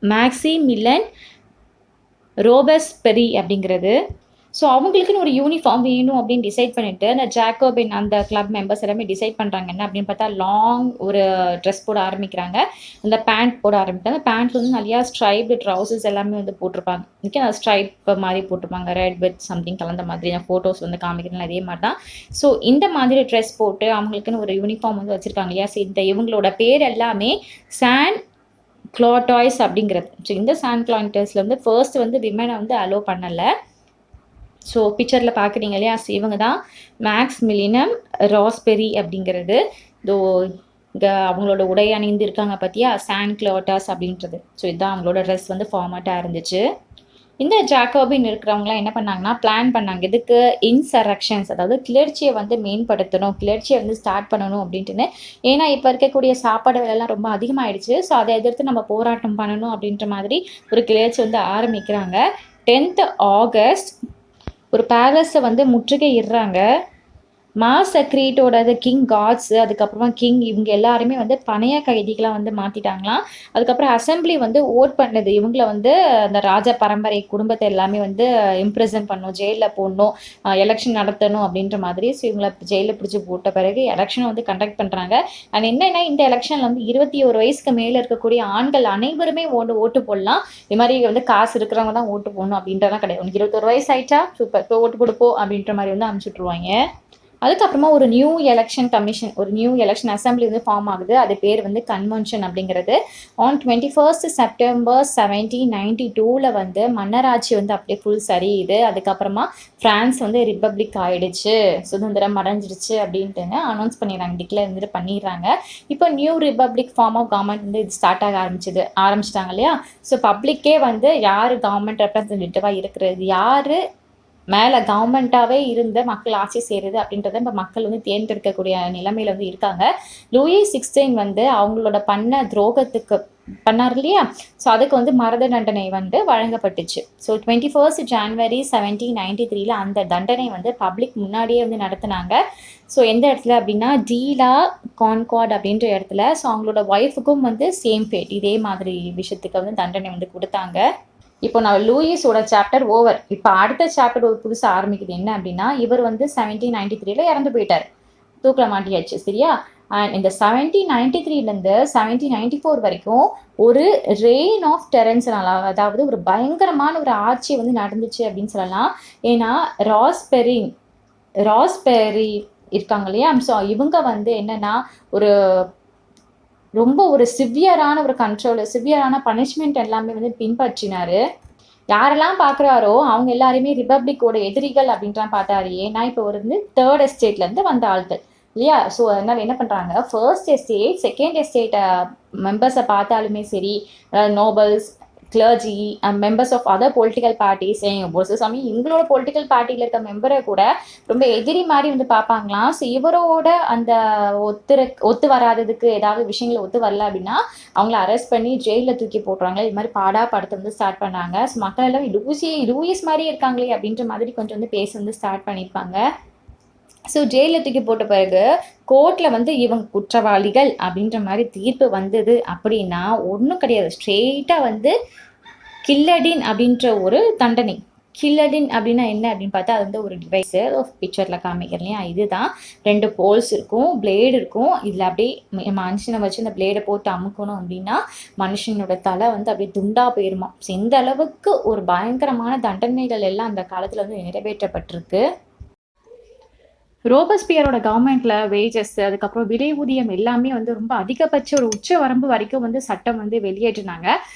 மேக்ஸி மில்லன் ரோபஸ்பெரி அப்படிங்கிறது. ஸோ அவங்களுக்குன்னு ஒரு யூனிஃபார்ம் வேணும் அப்படின்னு டிசைட் பண்ணிட்டு அந்த ஜேக்கோபின் அந்த கிளப் மெம்பர்ஸ் எல்லாமே டிசைட் பண்ணுறாங்க. என்ன அப்படின்னு பார்த்தா, லாங் ஒரு ட்ரெஸ் போட ஆரம்பிக்கிறாங்க. அந்த பேண்ட் போட ஆரம்பிட்டாங்க. பேண்ட்ல வந்து நிறையா ஸ்ட்ரைப்டு ட்ரௌசர்ஸ் எல்லாமே வந்து போட்டிருப்பாங்க. ஓகே, ஸ்ட்ரைப் மாதிரி போட்டிருப்பாங்க, ரெட் வித் சம்திங் கலந்த மாதிரி. நான் ஃபோட்டோஸ் வந்து காமிக்கிறேன், அதே மாதிரி தான். ஸோ இந்த மாதிரி ட்ரெஸ் போட்டு அவங்களுக்குன்னு ஒரு யூனிஃபார்ம் வந்து வச்சுருக்காங்க இல்லையா. ஸோ இந்த இவங்களோட பேர் எல்லாமே சான் கிளாட்டாய்ஸ் அப்படிங்கிறது. ஸோ இந்த சான் கிளாட்டாய்ஸில் வந்து ஃபர்ஸ்ட் வந்து விமனை வந்து அலோவ் பண்ணலை. ஸோ பிக்சரில் பார்க்குறீங்க இல்லையா, இவங்க தான் மேக்ஸ் மில்லினம் ராஸ்பெரி அப்படிங்கிறது. இதோ இங்கே அவங்களோட உடை அணிந்து இருக்காங்க பார்த்தியா, சான் கிளாட்டாஸ் அப்படின்றது. ஸோ இதுதான் அவங்களோட ட்ரெஸ் வந்து ஃபார்மேட்டாக இருந்துச்சு. இந்த ஜாக்கோபின் இருக்கிறவங்களாம் என்ன பண்ணாங்கன்னா, பிளான் பண்ணாங்க. இதுக்கு இன்சரக்ஷன்ஸ், அதாவது கிளர்ச்சியை வந்து மேம்படுத்தணும், கிளர்ச்சியை வந்து ஸ்டார்ட் பண்ணணும் அப்படின்ட்டுன்னு. ஏன்னா இப்போ இருக்கக்கூடிய சாப்பாடு விலைலாம் ரொம்ப அதிகமாகிடுச்சு. ஸோ அதை எதிர்த்து நம்ம போராட்டம் பண்ணணும் அப்படின்ற மாதிரி ஒரு கிளர்ச்சி வந்து ஆரம்பிக்கிறாங்க. 10th ஆகஸ்ட் ஒரு பேலஸை வந்து முற்றுகையிடுறாங்க. மாசக்ரீட்டோட கிங் காட்ஸ், அதுக்கப்புறமா கிங், இவங்க எல்லாருமே வந்து பணைய கைதிகளாக வந்து மாற்றிட்டாங்களாம். அதுக்கப்புறம் அசம்பிளி வந்து ஓட் பண்ணது, இவங்கள வந்து அந்த ராஜ பரம்பரை குடும்பத்தை எல்லாமே வந்து இம்ப்ரெசன்ட் பண்ணணும், ஜெயிலில் போடணும், எலெக்ஷன் நடத்தணும் அப்படின்ற மாதிரி. ஸோ இவங்களை ஜெயிலில் பிடிச்சி போட்ட பிறகு எலெக்ஷனை வந்து கண்டக்ட் பண்ணுறாங்க. அண்ட் என்னென்னா, இந்த எலெக்ஷனில் வந்து 21 வயசுக்கு மேலே இருக்கக்கூடிய ஆண்கள் அனைவருமே ஓட்டு போடலாம். இது மாதிரி வந்து காசு இருக்கிறவங்க தான் ஓட்டு போடணும் அப்படின்றலாம் கிடையாது. உனக்கு 21 வயசு ஆயிடுச்சா, சூப்பர், இப்போ ஓட்டு கொடுப்போம் அப்படின்ற மாதிரி வந்து அனுப்பிச்சுட்ருவாங்க. அதுக்கப்புறமா ஒரு நியூ எலெக்ஷன் கமிஷன், ஒரு நியூ எலெக்ஷன் அசம்பிளி வந்து ஃபார்ம் ஆகுது. அது பேர் வந்து கன்வென்ஷன் அப்படிங்கிறது. ஆன் 21st செப்டம்பர் 1792 வந்து மன்னராட்சி வந்து அப்படியே ஃபுல் சரியுது. அதுக்கப்புறமா ஃப்ரான்ஸ் வந்து ரிப்பப்ளிக் ஆயிடுச்சு, சுதந்திரம் அடைஞ்சிடுச்சு அப்படின்ட்டு அனௌன்ஸ் பண்ணிடுறாங்க, டிக்ளேர் வந்து பண்ணிடுறாங்க. இப்போ new republic form of government வந்து இது ஸ்டார்ட் ஆக ஆரம்பிச்சிட்டாங்க இல்லையா. ஸோ பப்ளிக்கே வந்து யார் கவர்மெண்ட் ரெப்ரஸன்டேட்டிவாக இருக்கிறது, யார் மேலே கவர்மெண்ட்டாகவே இருந்த மக்கள் ஆட்சி செய்கிறது அப்படின்றத இப்போ மக்கள் வந்து தேர்ந்தெடுக்கக்கூடிய நிலைமையில் வந்து இருக்காங்க. லூயி 16 வந்து அவங்களோட பண்ண துரோகத்துக்கு பண்ணார் இல்லையா? ஸோ அதுக்கு வந்து மரண தண்டனை வந்து வழங்கப்பட்டுச்சு. ஸோ 21 ஜான்வரி 1793ல அந்த தண்டனை வந்து பப்ளிக் முன்னாடியே வந்து நடத்துனாங்க. ஸோ எந்த இடத்துல அப்படின்னா டீலா கான்கார்ட் அப்படின்ற இடத்துல. ஸோ அவங்களோட ஒய்ஃபுக்கும் வந்து சேம் ஃபேட், இதே மாதிரி விஷயத்துக்கு வந்து தண்டனை வந்து கொடுத்தாங்க. இப்போ நான் லூயிஸோட சாப்டர் ஓவர். இப்போ அடுத்த சாப்டர் ஒரு புதுசாக ஆரம்பிக்குது. என்ன அப்படின்னா, இவர் வந்து 1793ல இறந்து போயிட்டார், தூக்கில் மாட்டியாச்சு சரியா. அண்ட் இந்த 1793லேருந்து 1794 வரைக்கும் ஒரு ரெயின் ஆஃப் டெரன்ஸ், அதாவது ஒரு பயங்கரமான ஒரு ஆட்சி வந்து நடந்துச்சு அப்படின்னு சொல்லலாம். ஏன்னா ராஸ்பெரி இருக்காங்க இல்லையா, ஸோ இவங்க வந்து என்னன்னா ஒரு ரொம்ப ஒரு சிவியரான ஒரு கண்ட்ரோல், சிவியரான பனிஷ்மெண்ட் எல்லாமே வந்து பின்பற்றினாரு. யாரெல்லாம் பார்க்குறாரோ அவங்க எல்லாருமே ரிப்பப்ளிக்கோட எதிரிகள் அப்படின்ட்டு பார்த்தாரு. ஏன்னா இப்போ ஒரு வந்து தேர்ட் எஸ்டேட்லேருந்து வந்த ஆட்கள் இல்லையா. ஸோ அதனால் என்ன பண்ணுறாங்க, ஃபர்ஸ்ட் எஸ்டேட் செகண்ட் எஸ்டேட் மெம்பர்ஸை பார்த்தாலுமே சரி, nobles, clergy, members of other political parties, ஒரு சமயம் எங்களோட பொலிட்டிக்கல் பார்ட்டியில் இருக்க மெம்பரை கூட ரொம்ப எதிரி மாதிரி வந்து பார்ப்பாங்களாம். ஸோ இவரோட அந்த ஒத்து வராததுக்கு, ஏதாவது விஷயங்களை ஒத்து வரல அப்படின்னா அவங்கள அரெஸ்ட் பண்ணி ஜெயிலில் தூக்கி போட்டுறாங்க. இது மாதிரி பாடா படத்தை வந்து ஸ்டார்ட் பண்ணாங்க. ஸோ மக்கள் எல்லாம் லூயிஸ் மாதிரி இருக்காங்களே அப்படின்ற மாதிரி கொஞ்சம் வந்து பேச வந்து ஸ்டார்ட் பண்ணியிருப்பாங்க. ஸோ ஜெயிலில் தூக்கி போட்ட பிறகு கோர்ட்டில் வந்து இவங்க குற்றவாளிகள் அப்படின்ற மாதிரி தீர்ப்பு வந்தது அப்படின்னா ஒன்றும் கிடையாது, ஸ்ட்ரெயிட்டாக வந்து கில்லடின் அப்படின்ற ஒரு தண்டனை. கில்லடின் அப்படின்னா என்ன அப்படின்னு பார்த்தா, அது வந்து ஒரு டிவைஸு பிக்சரில் காமிக்கிறலையா, இதுதான் 2 போல்ஸ் இருக்கும், பிளேடு இருக்கும். இதில் அப்படியே மனுஷனை வச்சு இந்த பிளேடை போட்டு அமுக்கணும் அப்படின்னா மனுஷனோட தலை வந்து அப்படியே துண்டா போயிருமா. இந்த அளவுக்கு ஒரு பயங்கரமான தண்டனைகள் எல்லாம் அந்த காலத்தில் வந்து நிறைவேற்றப்பட்டிருக்கு. ரோபஸ்பியரோட கவர்மெண்ட்ல வேஜஸ், அதுக்கப்புறம் விலை ஊதியம் எல்லாமே வந்து ரொம்ப அதிகபட்ச ஒரு உச்ச வரம்பு வரைக்கும் வந்து சட்டம் வந்து வெளியேற்றினாங்க.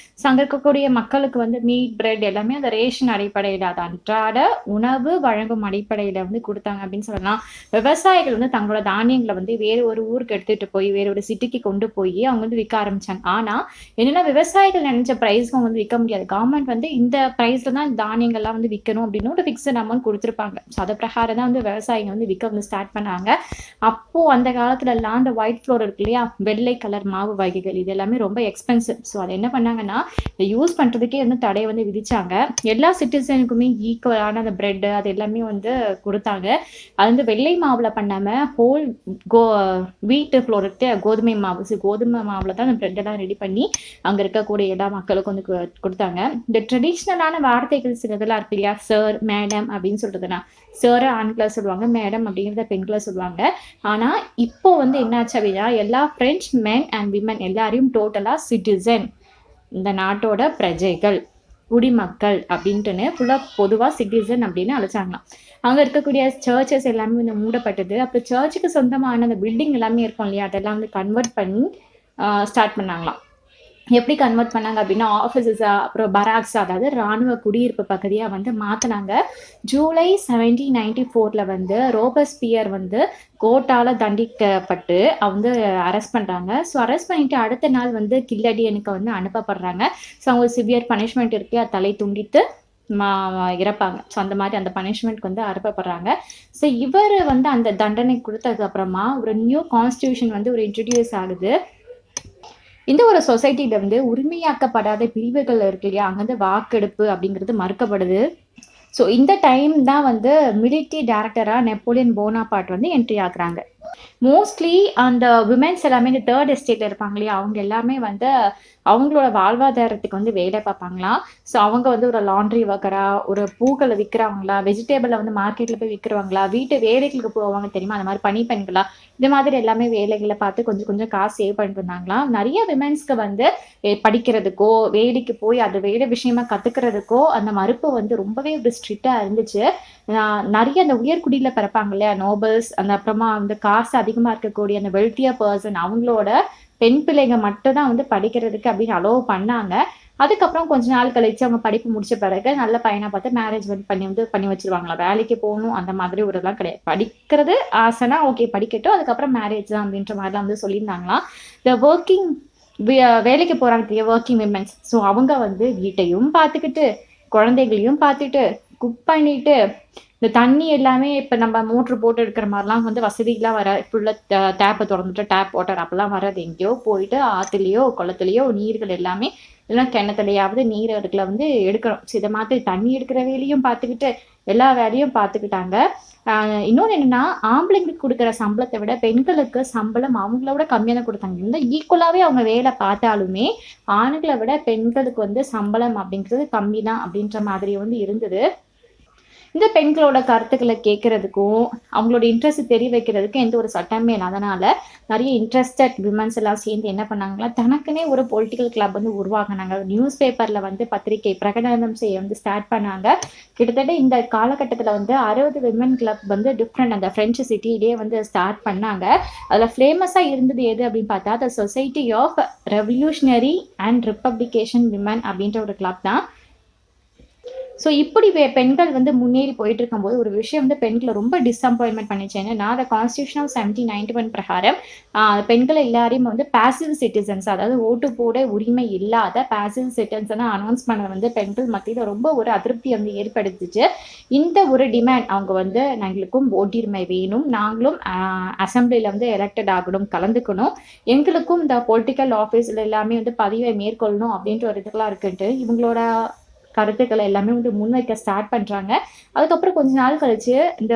அங்கே இருக்கக்கூடிய மக்களுக்கு வந்து மீட், பிரெட் எல்லாமே அந்த ரேஷன் அடிப்படையில், அது அன்றாட உணவு வழங்கும் அடிப்படையில் வந்து கொடுத்தாங்க அப்படின்னு சொல்லலாம். விவசாயிகள் வந்து தங்களோட தானியங்களை வந்து வேறு ஒரு ஊருக்கு எடுத்துகிட்டு போய் வேறு ஒரு சிட்டிக்கு கொண்டு போய் அவங்க வந்து விற்க ஆரம்பிச்சாங்க. ஆனால் என்னென்னா விவசாயிகள் நினைச்ச ப்ரைஸ்க்கும் வந்து விற்க முடியாது. கவர்மெண்ட் வந்து இந்த ப்ரைஸில் தான் தானியங்கள்லாம் வந்து விற்கணும் அப்படின்னு ஒரு ஃபிக்ஸட் அமௌண்ட் கொடுத்துருப்பாங்க. ஸோ அதை பிரகாரம் தான் வந்து விவசாயிங்க வந்து விற்க வந்து ஸ்டார்ட் பண்ணாங்க. அப்போ அந்த காலத்துலலாம் அந்த ஒயிட் ஃப்ளோர் இருக்கு இல்லையா, வெள்ளை கலர் மாவு வகைகள், இது எல்லாமே ரொம்ப எக்ஸ்பென்சிவ். ஸோ அதை என்ன பண்ணாங்கன்னா இதை யூஸ் பண்ணுறதுக்கே வந்து தடை வந்து விதிச்சாங்க. எல்லா சிட்டிசனுக்குமே ஈக்குவலான அந்த பிரெட் அது எல்லாமே வந்து கொடுத்தாங்க. அது வந்து வெள்ளை மாவில் பண்ணாமல் ஹோல் வீட்டு ஃப்ளோர் இருக்கு, கோதுமை மாவு, கோதுமை மாவில் தான் அந்த பிரெட்டெல்லாம் ரெடி பண்ணி அங்கே இருக்கக்கூடிய எல்லா மக்களுக்கும் வந்து கொடுத்தாங்க. இந்த ட்ரெடிஷ்னலான வார்த்தைகள் சிலதெல்லாம் இருக்கு இல்லையா, சார், மேடம் அப்படின்னு சொல்றதுனா, சாரை ஆண்களை சொல்லுவாங்க, மேடம் அப்படிங்கிறத பெண்களை சொல்லுவாங்க. ஆனால் இப்போ வந்து என்னாச்சு அப்படின்னா எல்லா ஃப்ரெஞ்ச் மென் அண்ட் விமன் எல்லாரையும் டோட்டலாக சிட்டிசன், இந்த நாட்டோட பிரஜைகள், குடிமக்கள் அப்படின்ட்டுன்னு ஃபுல்லாக பொதுவாக சிட்டிசன் அப்படின்னு அழைச்சாங்களாம். அங்கே இருக்கக்கூடிய சர்ச்சஸ் எல்லாமே வந்து மூடப்பட்டது. அப்புறம் சர்ச்சுக்கு சொந்தமான அந்த பில்டிங் எல்லாமே இருக்கும் இல்லையா, அதெல்லாம் வந்து கன்வெர்ட் பண்ணி ஸ்டார்ட் பண்ணாங்களாம். எப்படி கன்வெர்ட் பண்ணாங்க அப்படின்னா ஆஃபீஸஸ், அப்புறம் பராக்ஸ், அதாவது இராணுவ குடியிருப்பு பகுதியாக வந்து மாற்றினாங்க. ஜூலை 1794 வந்து ரோபஸ்பியர் வந்து கோர்ட்டால் தண்டிக்கப்பட்டு வந்து அரெஸ்ட் பண்ணுறாங்க. ஸோ அரெஸ்ட் பண்ணிவிட்டு அடுத்த நாள் வந்து கில்லடியனுக்கு வந்து அனுப்பப்படுறாங்க. ஸோ அவங்க சிவியர் பனிஷ்மெண்ட் இருக்குது, தலை துண்டித்து இறப்பாங்க. ஸோ அந்த மாதிரி அந்த பனிஷ்மெண்ட்க்கு வந்து அனுப்பப்படுறாங்க. ஸோ இவர் வந்து அந்த தண்டனை கொடுத்ததுக்கு அப்புறமா ஒரு நியூ கான்ஸ்டியூஷன் வந்து ஒரு இன்ட்ரடியூஸ் ஆகுது. இந்த ஒரு சொசைட்டில வந்து உரிமையாக்கப்படாத பிரிவுகள் இருக்கு இல்லையா, அங்கேருந்து வாக்கெடுப்பு அப்படிங்கிறது மறுக்கப்படுது. ஸோ இந்த டைம் தான் வந்து மிலிட்ரி டைரக்டராக நெப்போலியன் போனாபார்ட் வந்து என்ட்ரி ஆகுறாங்க. மோஸ்ட்லி அந்த விமென்ஸ் எல்லாமே இந்த தேர்ட் எஸ்டேட்டில் இருப்பாங்க இல்லையா, அவங்க எல்லாமே வந்து அவங்களோட வாழ்வாதாரத்துக்கு வந்து வேலை பார்ப்பாங்களாம். ஸோ அவங்க வந்து ஒரு லாண்ட்ரி ஒர்க்கரா, ஒரு பூக்களை விற்கிறவங்களா, வெஜிடேபிளை வந்து மார்க்கெட்டில் போய் விற்கிறவங்களா, வீட்டு வேலைகளுக்கு போவாங்க தெரியுமா, அந்த மாதிரி பணிப்பெண்களா, இந்த மாதிரி எல்லாமே வேலைகளை பார்த்து கொஞ்சம் கொஞ்சம் காசு சேவ் பண்ணிட்டு இருந்தாங்களாம். நிறைய விமென்ஸ்க்கு வந்து படிக்கிறதுக்கோ வேலைக்கு போய் அது வேலை விஷயமா கற்றுக்கிறதுக்கோ அந்த மறுப்பு வந்து ரொம்பவே ஒரு ஸ்ட்ரிக்டாக இருந்துச்சு. நிறைய அந்த உயர்குடியில் பிறப்பாங்க இல்லையா, நோபல்ஸ், அந்த அப்புறமா வந்து காசு அதிகமாக இருக்கக்கூடிய அந்த வெல்த்தியர் பர்சன், அவங்களோட பெண் பிள்ளைங்க மட்டும் தான் வந்து படிக்கிறதுக்கு அப்படின்னு அலோவ் பண்ணாங்க. அதுக்கப்புறம் கொஞ்ச நாள் கழிச்சு அவங்க படிப்பு முடிச்ச பிறகு நல்ல பையனை பார்த்து மேரேஜ் பண்ணி வச்சிருவாங்களா. வேலைக்கு போகணும் அந்த மாதிரி ஒரு இதெல்லாம் கிடையாது. படிக்கிறது ஆசைனா ஓகே படிக்கட்டும், அதுக்கப்புறம் மேரேஜ் தான் அப்படின்ற மாதிரிலாம் வந்து சொல்லியிருந்தாங்களாம். இந்த வேலைக்கு போகிறாங்க ஒர்க்கிங் விமென்ஸ். ஸோ அவங்க வந்து வீட்டையும் பார்த்துக்கிட்டு குழந்தைகளையும் பார்த்துட்டு குக் பண்ணிட்டு இந்த தண்ணி எல்லாமே இப்போ நம்ம மோட்ரு போட்டு எடுக்கிற மாதிரிலாம் வந்து வசதிலாம் வர ஃபுல்லாக டேப்பை திறந்துட்டு டேப் வாட்டர் அப்போல்லாம் வராது. எங்கேயோ போயிட்டு ஆற்றுலையோ குளத்துலையோ நீர்கள் எல்லாமே இல்லைன்னா கிணத்துலையாவது நீர் அதுக்குள்ள வந்து எடுக்கணும். ஸோ இதை மாதிரி தண்ணி எடுக்கிற வேலையும் பார்த்துக்கிட்டு எல்லா வேலையும் பார்த்துக்கிட்டாங்க. இன்னொன்று என்னன்னா, ஆம்பளைங்களுக்கு கொடுக்குற சம்பளத்தை விட பெண்களுக்கு சம்பளம் அவங்கள விட கம்மியாக தான் கொடுத்தாங்க. இந்த ஈக்குவலாகவே அவங்க வேலை பார்த்தாலுமே ஆண்களை விட பெண்களுக்கு வந்து சம்பளம் அப்படிங்கிறது கம்மி தான் அப்படின்ற மாதிரி வந்து இருந்தது. இந்த பெண்களோட கருத்துக்களை கேட்கறதுக்கும் அவங்களோட இன்ட்ரெஸ்ட் தெரிய வைக்கிறதுக்கும் எந்த ஒரு சட்டமே இல்லை. அதனால நிறைய இன்ட்ரெஸ்டட் விமன்ஸ் எல்லாம் சேர்ந்து என்ன பண்ணாங்களா, தனக்குன்னே ஒரு பொலிட்டிக்கல் கிளப் வந்து உருவாக்குனாங்க. நியூஸ் பேப்பர்ல வந்து பத்திரிகை பிரகடனம் செய்ய வந்து ஸ்டார்ட் பண்ணாங்க. கிட்டத்தட்ட இந்த காலகட்டத்தில் வந்து 60 விமன் கிளப் வந்து டிஃப்ரெண்ட் அந்த பிரெஞ்சு சிட்டிலேயே வந்து ஸ்டார்ட் பண்ணாங்க. அதில் ஃபேமஸாக இருந்தது எது அப்படின்னு பார்த்தா the society of revolutionary and republican women அப்படின்ற ஒரு கிளப் தான். ஸோ இப்படி பெண்கள் வந்து முன்னேறி போயிட்டு இருக்கும்போது ஒரு விஷயம் வந்து பெண்களை ரொம்ப டிஸப்பாயின்மெண்ட் பண்ணிச்சு. என்னன்னா, அந்த கான்ஸ்டியூஷன் ஆஃப் 1791 பிரகாரம் பெண்கள் எல்லாரையும் வந்து பாசிவ் சிட்டிசன்ஸ், அதாவது ஓட்டு போட உரிமை இல்லாத பாசிவ் சிட்டிசனை அனௌன்ஸ் பண்ண வந்து பெண்கள் மத்தியில் ரொம்ப ஒரு அதிருப்தி வந்து ஏற்படுத்துச்சு. இந்த ஒரு டிமாண்ட் அவங்க வந்து எங்களுக்கும் ஓட்டுரிமை வேணும், நாங்களும் அசம்பிளியில் வந்து எலெக்டட் ஆகணும், கலந்துக்கணும், எங்களுக்கும் இந்த பொலிட்டிக்கல் ஆஃபீஸில் எல்லாமே வந்து பதிவை மேற்கொள்ளணும் அப்படின்ற ஒரு இதெல்லாம் இருக்குன்ட்டு இவங்களோட கருத்துக்களை எல்லாமே வந்து முன்வைக்க ஸ்டார்ட் பண்ணுறாங்க. அதுக்கப்புறம் கொஞ்ச நாள் கழிச்சு இந்த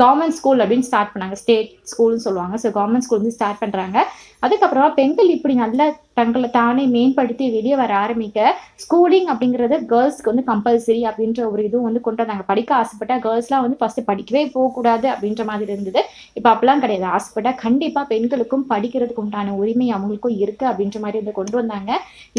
கவர்மெண்ட் ஸ்கூல் அப்படின்னு ஸ்டார்ட் பண்ணாங்க. ஸ்டேட் ஸ்கூல்னு சொல்லுவாங்க. ஸோ கவர்மெண்ட் ஸ்கூல் வந்து ஸ்டார்ட் பண்ணுறாங்க. அதுக்கப்புறமா பெண்கள் இப்படி நல்லா தங்களை தானே மேம்படுத்தி வெளியே வர ஆரம்பிக்க ஸ்கூலிங் அப்படிங்கிறது கேர்ள்ஸ்க்கு வந்து கம்பல்சரி அப்படின்ற ஒரு இதுவும் வந்து கொண்டு வந்தாங்க. படிக்க ஆசைப்பட்டா கேர்ள்ஸ்லாம் வந்து ஃபர்ஸ்ட் படிக்கவே போகக்கூடாது அப்படின்ற மாதிரி இருந்தது. இப்போ அப்படிலாம் கிடையாது. ஆசைப்பட்டா கண்டிப்பாக பெண்களுக்கும் படிக்கிறதுக்கு உண்டான உரிமை அவங்களுக்கும் இருக்குது அப்படின்ற மாதிரி வந்து கொண்டு வந்தாங்க.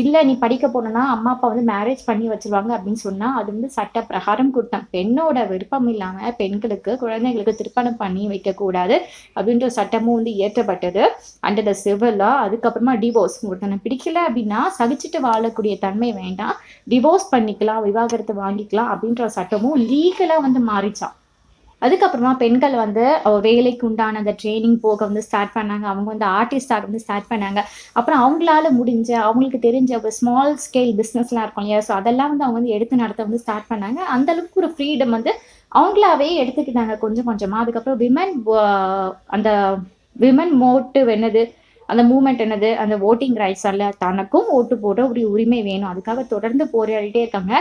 இல்லை நீ படிக்க போனோன்னா அம்மா அப்பா வந்து மேரேஜ் பண்ணி வச்சிருவாங்க அப்படின்னு சொன்னால் அது வந்து சட்ட பிரகாரம் கொடுத்தாங்க. பெண்ணோட விருப்பம் இல்லாமல் பெண்களுக்கு குழந்தைங்களுக்கு திருமணம் பண்ணி வைக்கக்கூடாது அப்படின்ற சட்டமும் வந்து இயற்றப்பட்டது அண்டர் த சிவில் லா. அதுக்கப்புறமா டிவோர்ஸ், ஒருத்தனை பிடிக்கல அப்படின்னா சகிச்சுட்டு வாழக்கூடிய தன்மை வேண்டாம், டிவோர்ஸ் பண்ணிக்கலாம், விவாகரத்து வாங்கிக்கலாம் அப்படின்ற சட்டமும் லீகலாக வந்து மாறிச்சான். அதுக்கப்புறமா பெண்கள் வந்து வேலைக்கு உண்டான அந்த ட்ரைனிங் போக வந்து ஸ்டார்ட் பண்ணாங்க. அவங்க வந்து ஆர்டிஸ்டாக வந்து ஸ்டார்ட் பண்ணாங்க. அப்புறம் அவங்களால முடிஞ்ச அவங்களுக்கு தெரிஞ்ச ஒரு ஸ்மால் ஸ்கேல் பிஸ்னஸ்லாம் இருக்கும் இல்லையா, ஸோ அதெல்லாம் வந்து அவங்க வந்து எடுத்து நடத்த வந்து ஸ்டார்ட் பண்ணாங்க. அந்த அளவுக்கு ஒரு ஃப்ரீடம் வந்து அவங்களாவே எடுத்துக்கிட்டாங்க கொஞ்சம் கொஞ்சமாக. அதுக்கப்புறம் அந்த விமன் மோட்டிவ் என்னது, அந்த மூமெண்ட் என்னது, அந்த ஓட்டிங் ரைட்ஸ் அல்ல, தனக்கும் ஓட்டு போட ஒரு உரிமை வேணும், அதுக்காக தொடர்ந்து போராடிட்டே இருக்காங்க.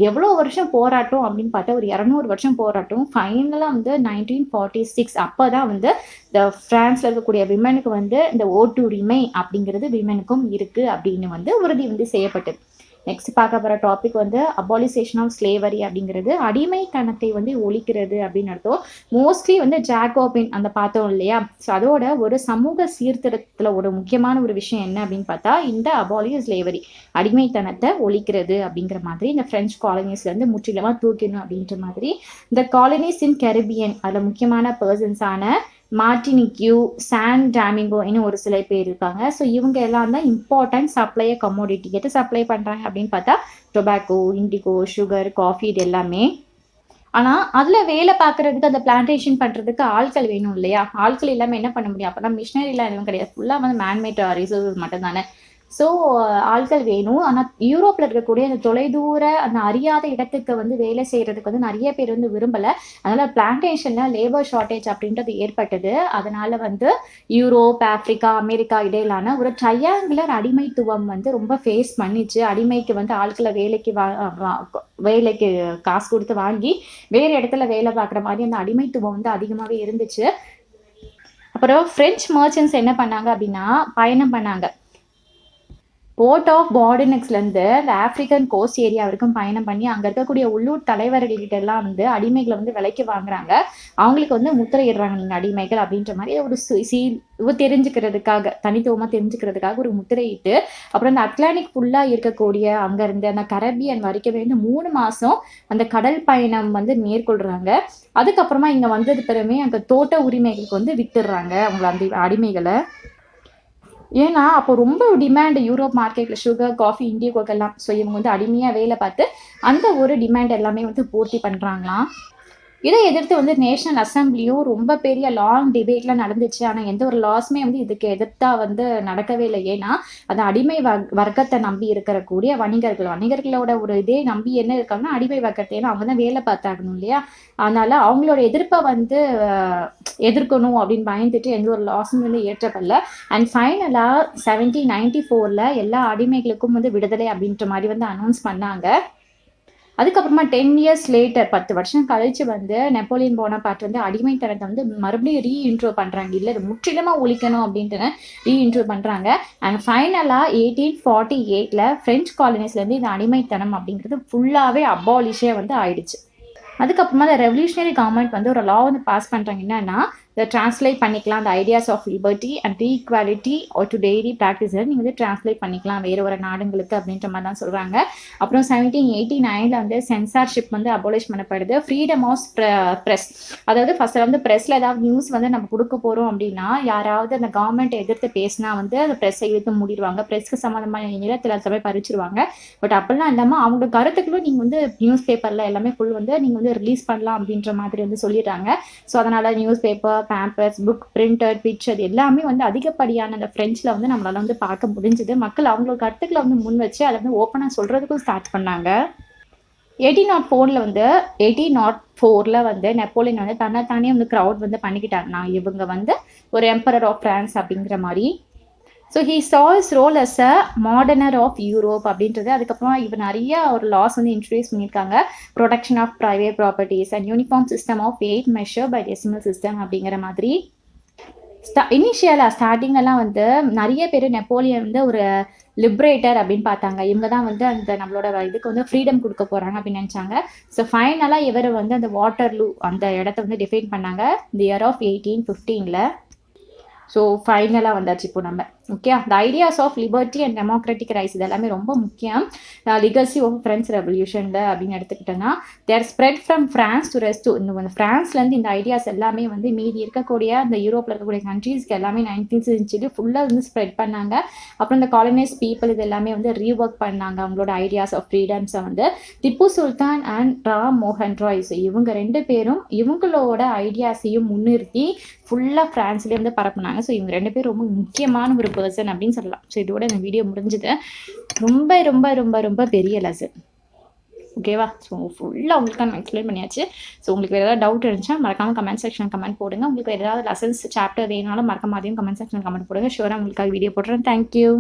எவ்வளோ வருஷம் போராட்டம் அப்படின்னு பார்த்தா ஒரு 200 வருஷம் போராட்டம். ஃபைனலாக வந்து 1946 அப்போ தான் வந்து இந்த ஃப்ரான்ஸில் இருக்கக்கூடிய விமனுக்கு வந்து இந்த ஓட்டு உரிமை அப்படிங்கிறது விமனுக்கும் இருக்குது அப்படின்னு வந்து உறுதி வந்து செய்யப்பட்டது. நெக்ஸ்ட் பார்க்க போகிற டாபிக் வந்து அபாலிசேஷன் ஆஃப் ஸ்லேவரி அப்படிங்கிறது அடிமைத்தனத்தை வந்து ஒழிக்கிறது அப்படின்னு அர்த்தம். மோஸ்ட்லி வந்து ஜாக்கோபின் அந்த பார்த்தோம் இல்லையா, ஸோ அதோட ஒரு சமூக சீர்திருத்தத்தில் ஒரு முக்கியமான ஒரு விஷயம் என்ன அப்படின்னு பார்த்தா இந்த அபாலிஷ் ஸ்லேவரி, அடிமைத்தனத்தை ஒழிக்கிறது அப்படிங்கிற மாதிரி இந்த பிரெஞ்சு காலனிஸ்லேருந்து முற்றிலுமாக தூக்கிடணும் அப்படின்ற மாதிரி. இந்த காலனிஸ் இன் கரிபியன் அதில் முக்கியமான பர்சன்ஸான மார்டினிக்யூ, சான் டாமிங்கோ இன்னும் ஒரு சில பேர் இருக்காங்க. ஸோ இவங்க எல்லாம் தான் இம்பார்ட்டன்ட் சப்ளையர் கமோடிட்டி. எது சப்ளை பண்ணுறாங்க அப்படின்னு பார்த்தா டொபாக்கோ, இண்டிகோ, சுகர், காஃபி, இது எல்லாமே. ஆனால் அதில் வேலை பார்க்குறதுக்கு அந்த பிளான்டேஷன் பண்ணுறதுக்கு ஆட்கள் வேணும் இல்லையா, ஆட்கள் இல்லாமல் என்ன பண்ண முடியும், அப்போ தான் மிஷினரிலாம் எதுவும் கிடையாது, ஃபுல்லாக வந்து மேன்மேட் ரிசோர்ஸ் மட்டும் தானே. ஸோ ஆட்கள் வேணும். ஆனால் யூரோப்பில் இருக்கக்கூடிய அந்த தொலைதூர அந்த அறியாத இடத்துக்கு வந்து வேலை செய்கிறதுக்கு வந்து நிறைய பேர் வந்து விரும்பலை. அதனால் பிளான்டேஷனில் லேபர் ஷார்ட்டேஜ் அப்படின்றது ஏற்பட்டது. அதனால் வந்து யூரோப், ஆப்பிரிக்கா, அமெரிக்கா இடையிலான ஒரு ட்ரையாங்குலர் அடிமைத்துவம் வந்து ரொம்ப ஃபேஸ் பண்ணிச்சு. அடிமைக்கு வந்து ஆட்களை வேலைக்கு காசு கொடுத்து வாங்கி வேறு இடத்துல வேலை பார்க்குற மாதிரி அந்த அடிமைத்துவம் வந்து அதிகமாகவே இருந்துச்சு. அப்புறம் ஃப்ரெஞ்ச் மர்ச்சன்ட்ஸ் என்ன பண்ணாங்க அப்படின்னா பயணம் பண்ணாங்க. போர்ட் ஆஃப் பார்டனெக்ஸ்லேருந்து இந்த ஆஃப்ரிக்கன் கோஸ்ட் ஏரியா வரைக்கும் பயணம் பண்ணி அங்கே இருக்கக்கூடிய உள்ளூர் தலைவர்கள்கிட்ட எல்லாம் வந்து அடிமைகளை வந்து விலைக்கு வாங்குறாங்க. அவங்களுக்கு வந்து முத்திரையிடுறாங்க நீங்கள் அடிமைகள் அப்படின்ற மாதிரி ஒரு தெரிஞ்சுக்கிறதுக்காக, தனித்துவமாக தெரிஞ்சுக்கிறதுக்காக ஒரு முத்திரையிட்டு அப்புறம் அந்த அட்லாண்டிக் ஃபுல்லாக இருக்கக்கூடிய அங்கேருந்து அந்த கரபியன் வரைக்கும் வந்து 3 மாதம் அந்த கடல் பயணம் வந்து மேற்கொள்கிறாங்க. அதுக்கப்புறமா இங்கே வந்தது பிறமே அங்கே தோட்ட உரிமைகளுக்கு வந்து வித்துடுறாங்க அவங்கள அந்த அடிமைகளை. ஏன்னா அப்போ ரொம்ப டிமாண்ட் யூரோப் மார்க்கெட்டில் சுகர், காஃபி, இண்டிகோக்கெல்லாம். ஸோ இவங்க வந்து அடிமையாக வேலை பார்த்து அந்த ஒரு டிமாண்ட் எல்லாமே வந்து பூர்த்தி பண்ணுறாங்களாம். இதை எதிர்த்து வந்து நேஷனல் அசம்பிளியும் ரொம்ப பெரிய லாங் டிபேட்லாம் நடந்துச்சு. ஆனால் எந்த ஒரு லாஸுமே வந்து இதுக்கு எதிர்த்தா வந்து நடக்கவே இல்லை. ஏன்னா அது அடிமை வர்க்கத்தை நம்பி இருக்கக்கூடிய வணிகர்களோட ஒரு இதே நம்பி என்ன இருக்காங்கன்னா அடிமை வர்க்கத்தை, ஏன்னா அவங்க தான் வேலை பார்த்தாகணும் இல்லையா. அதனால அவங்களோட எதிர்ப்பை வந்து எதிர்க்கணும் அப்படின்னு பயந்துட்டு எந்த ஒரு லாஸும் வந்து ஏற்றப்படல. அண்ட் ஃபைனலாக 1794 எல்லா அடிமைகளுக்கும் வந்து விடுதலை அப்படின்ற மாதிரி வந்து அனௌன்ஸ் பண்ணாங்க. அதுக்கப்புறமா 10 இயர்ஸ் லேட்டர் 10 வருஷம் கழிச்சு வந்து நெப்போலியன் போனபார்ட் வந்து அடிமைத்தனத்தை வந்து மறுபடியும் ரீஇன்ட்ரோ பண்ணுறாங்க. இல்லை இது முற்றிலுமாக ஒழிக்கணும் அப்படின்ட்டு ரீஇன்ட்ரோ பண்ணுறாங்க. அண்ட் ஃபைனலாக 1848 ஃப்ரெஞ்ச் காலனிஸ்லேருந்து இந்த அடிமைத்தனம் அப்படிங்கிறது ஃபுல்லாகவே அபாலிஷே வந்து ஆயிடுச்சு. அதுக்கப்புறமா இந்த ரெவல்யூஷனரி கவர்மெண்ட் வந்து ஒரு லா வந்து பாஸ் பண்ணுறாங்க. என்னன்னா இதை டிரான்ஸ்லேட் பண்ணிக்கலாம், அந்த ideas of liberty and equality are to daily practice நீங்கள் வந்து டிரான்ஸ்லேட் பண்ணிக்கலாம் வேறு ஒரு நாடுங்களுக்கு அப்படின்ற மாதிரி தான் சொல்கிறாங்க. அப்புறம் 1789 வந்து சென்சார்ஷிப் வந்து அபாலிஷ் பண்ணப்படுது. ஃப்ரீடம் ஆஃப் ப்ரெஸ், அதாவது ஃபர்ஸ்ட் வந்து ப்ரெஸ்ஸில் ஏதாவது நியூஸ் வந்து நம்ம கொடுக்க போகிறோம் அப்படின்னா யாராவது அந்த கவர்மெண்ட்டை எதிர்த்து பேசினா வந்து அந்த ப்ரெஸ்ஸை இழுத்து மூடிடுவாங்க, ப்ரெஸ்க்கு சம்மந்தமான நிலத்தில் சபை பறிச்சிருவாங்க. பட் அப்படிலாம் இல்லாமல் அவங்க கருத்துக்களும் நீங்கள் வந்து நியூஸ் பேப்பரில் எல்லாமே ஃபுல் வந்து நீங்கள் வந்து ரிலீஸ் பண்ணலாம் அப்படின்ற மாதிரி வந்து சொல்லிடுறாங்க. ஸோ அதனால் news paper, Pampers, book, printed, picture எல்லாமே வந்து அதிகப்படியான அந்த ஃப்ரெஞ்சில் வந்து நம்மளால் வந்து பார்க்க முடிஞ்சுது. மக்கள் அவங்களோட கருத்துக்களை வந்து முன் வச்சு அதை வந்து ஓப்பனாக சொல்கிறதுக்கும் ஸ்டார்ட் பண்ணாங்க. 1804 வந்து நெப்போலியன் வந்து தன்னைத்தானே வந்து க்ரௌட் வந்து பண்ணிக்கிட்டாங்க. நான் இவங்க வந்து ஒரு எம்பரர் ஆஃப் ஃப்ரான்ஸ் அப்படிங்கிற மாதிரி. So he saw his role as a modernizer of Europe அப்படின்றது. அதுக்கப்புறமா இவர் நிறைய ஒரு லாஸ் வந்து இன்ட்ரடியூஸ் பண்ணியிருக்காங்க. Protection of private properties and uniform system of 8 measure by decimal system அப்படிங்கிற மாதிரி. ஸ்டார்டிங்லலாம் வந்து நிறைய பேர் நெப்போலியன் வந்து ஒரு லிபரேட்டர் அப்படின்னு பார்த்தாங்க. இவங்க தான் வந்து அந்த நம்மளோட இதுக்கு வந்து ஃப்ரீடம் கொடுக்க போகிறாங்க அப்படின்னு நினச்சாங்க. ஸோ ஃபைனலாக இவர் வந்து அந்த வாட்டர்லூ அந்த இடத்த வந்து டிஃபைன் பண்ணாங்க இந்த இயர் ஆஃப் 1815. ஸோ ஃபைனலாக வந்தாச்சு இப்போ நம்ம. Okay, the ideas of liberty and democratic rise இது எல்லாமே ரொம்ப முக்கியம். லிகசி ஆஃப் ஃப்ரெஞ்ச் ரெவல்யூஷனில் அப்படின்னு எடுத்துக்கிட்டோன்னா their spread from France to rest. இந்த ஃப்ரான்ஸ்லேருந்து இந்த ஐடியாஸ் எல்லாமே வந்து மீதி இருக்கக்கூடிய அந்த யூரோப்பில் இருக்கக்கூடிய கண்ட்ரீஸ்க்கு எல்லாமே 19th சென்ச்சுரி ஃபுல்லாக வந்து ஸ்ப்ரெட் பண்ணாங்க. அப்புறம் இந்த காலனைஸ் பீப்புள் இது எல்லாமே வந்து ரீஒர்க் பண்ணாங்க அவங்களோட ஐடியாஸ் ஆஃப் ஃப்ரீடம்ஸை வந்து. திப்பு சுல்தான் அண்ட் ராம் மோகன் ராய், ஸோ இவங்க 2 பேரும் இவங்களோட ஐடியாஸையும் முன்னிறுத்தி ஃபுல்லாக ஃப்ரான்ஸ்லேயே வந்து பரப்புனாங்க. ஸோ இவங்க 2 பேரும் ரொம்ப முக்கியமான ஒரு பர்சன் அப்படின்னு சொல்லலாம். ஸோ இதோட இந்த வீடியோ முடிஞ்சுது. ரொம்ப ரொம்ப ரொம்ப ரொம்ப பெரிய லெசன். ஓகேவா? ஸோ ஃபுல்லாக உங்களுக்கு நான் எக்ஸ்பிளைன் பண்ணியாச்சு. ஸோ உங்களுக்கு வேறு ஏதாவது டவுட் இருந்துச்சுன்னா மறக்காமல் கமெண்ட் செக்ஷன் கமெண்ட் போடுங்க. உங்களுக்கு வேறு ஏதாவது லெசன்ஸ் சாப்டர் வேணாலும் மறக்காம அதையும் கமெண்ட் செக்ஷன் கமெண்ட் போடுங்க. ஷூராக உங்களுக்காக வீடியோ போடுறேன். தேங்க்யூ.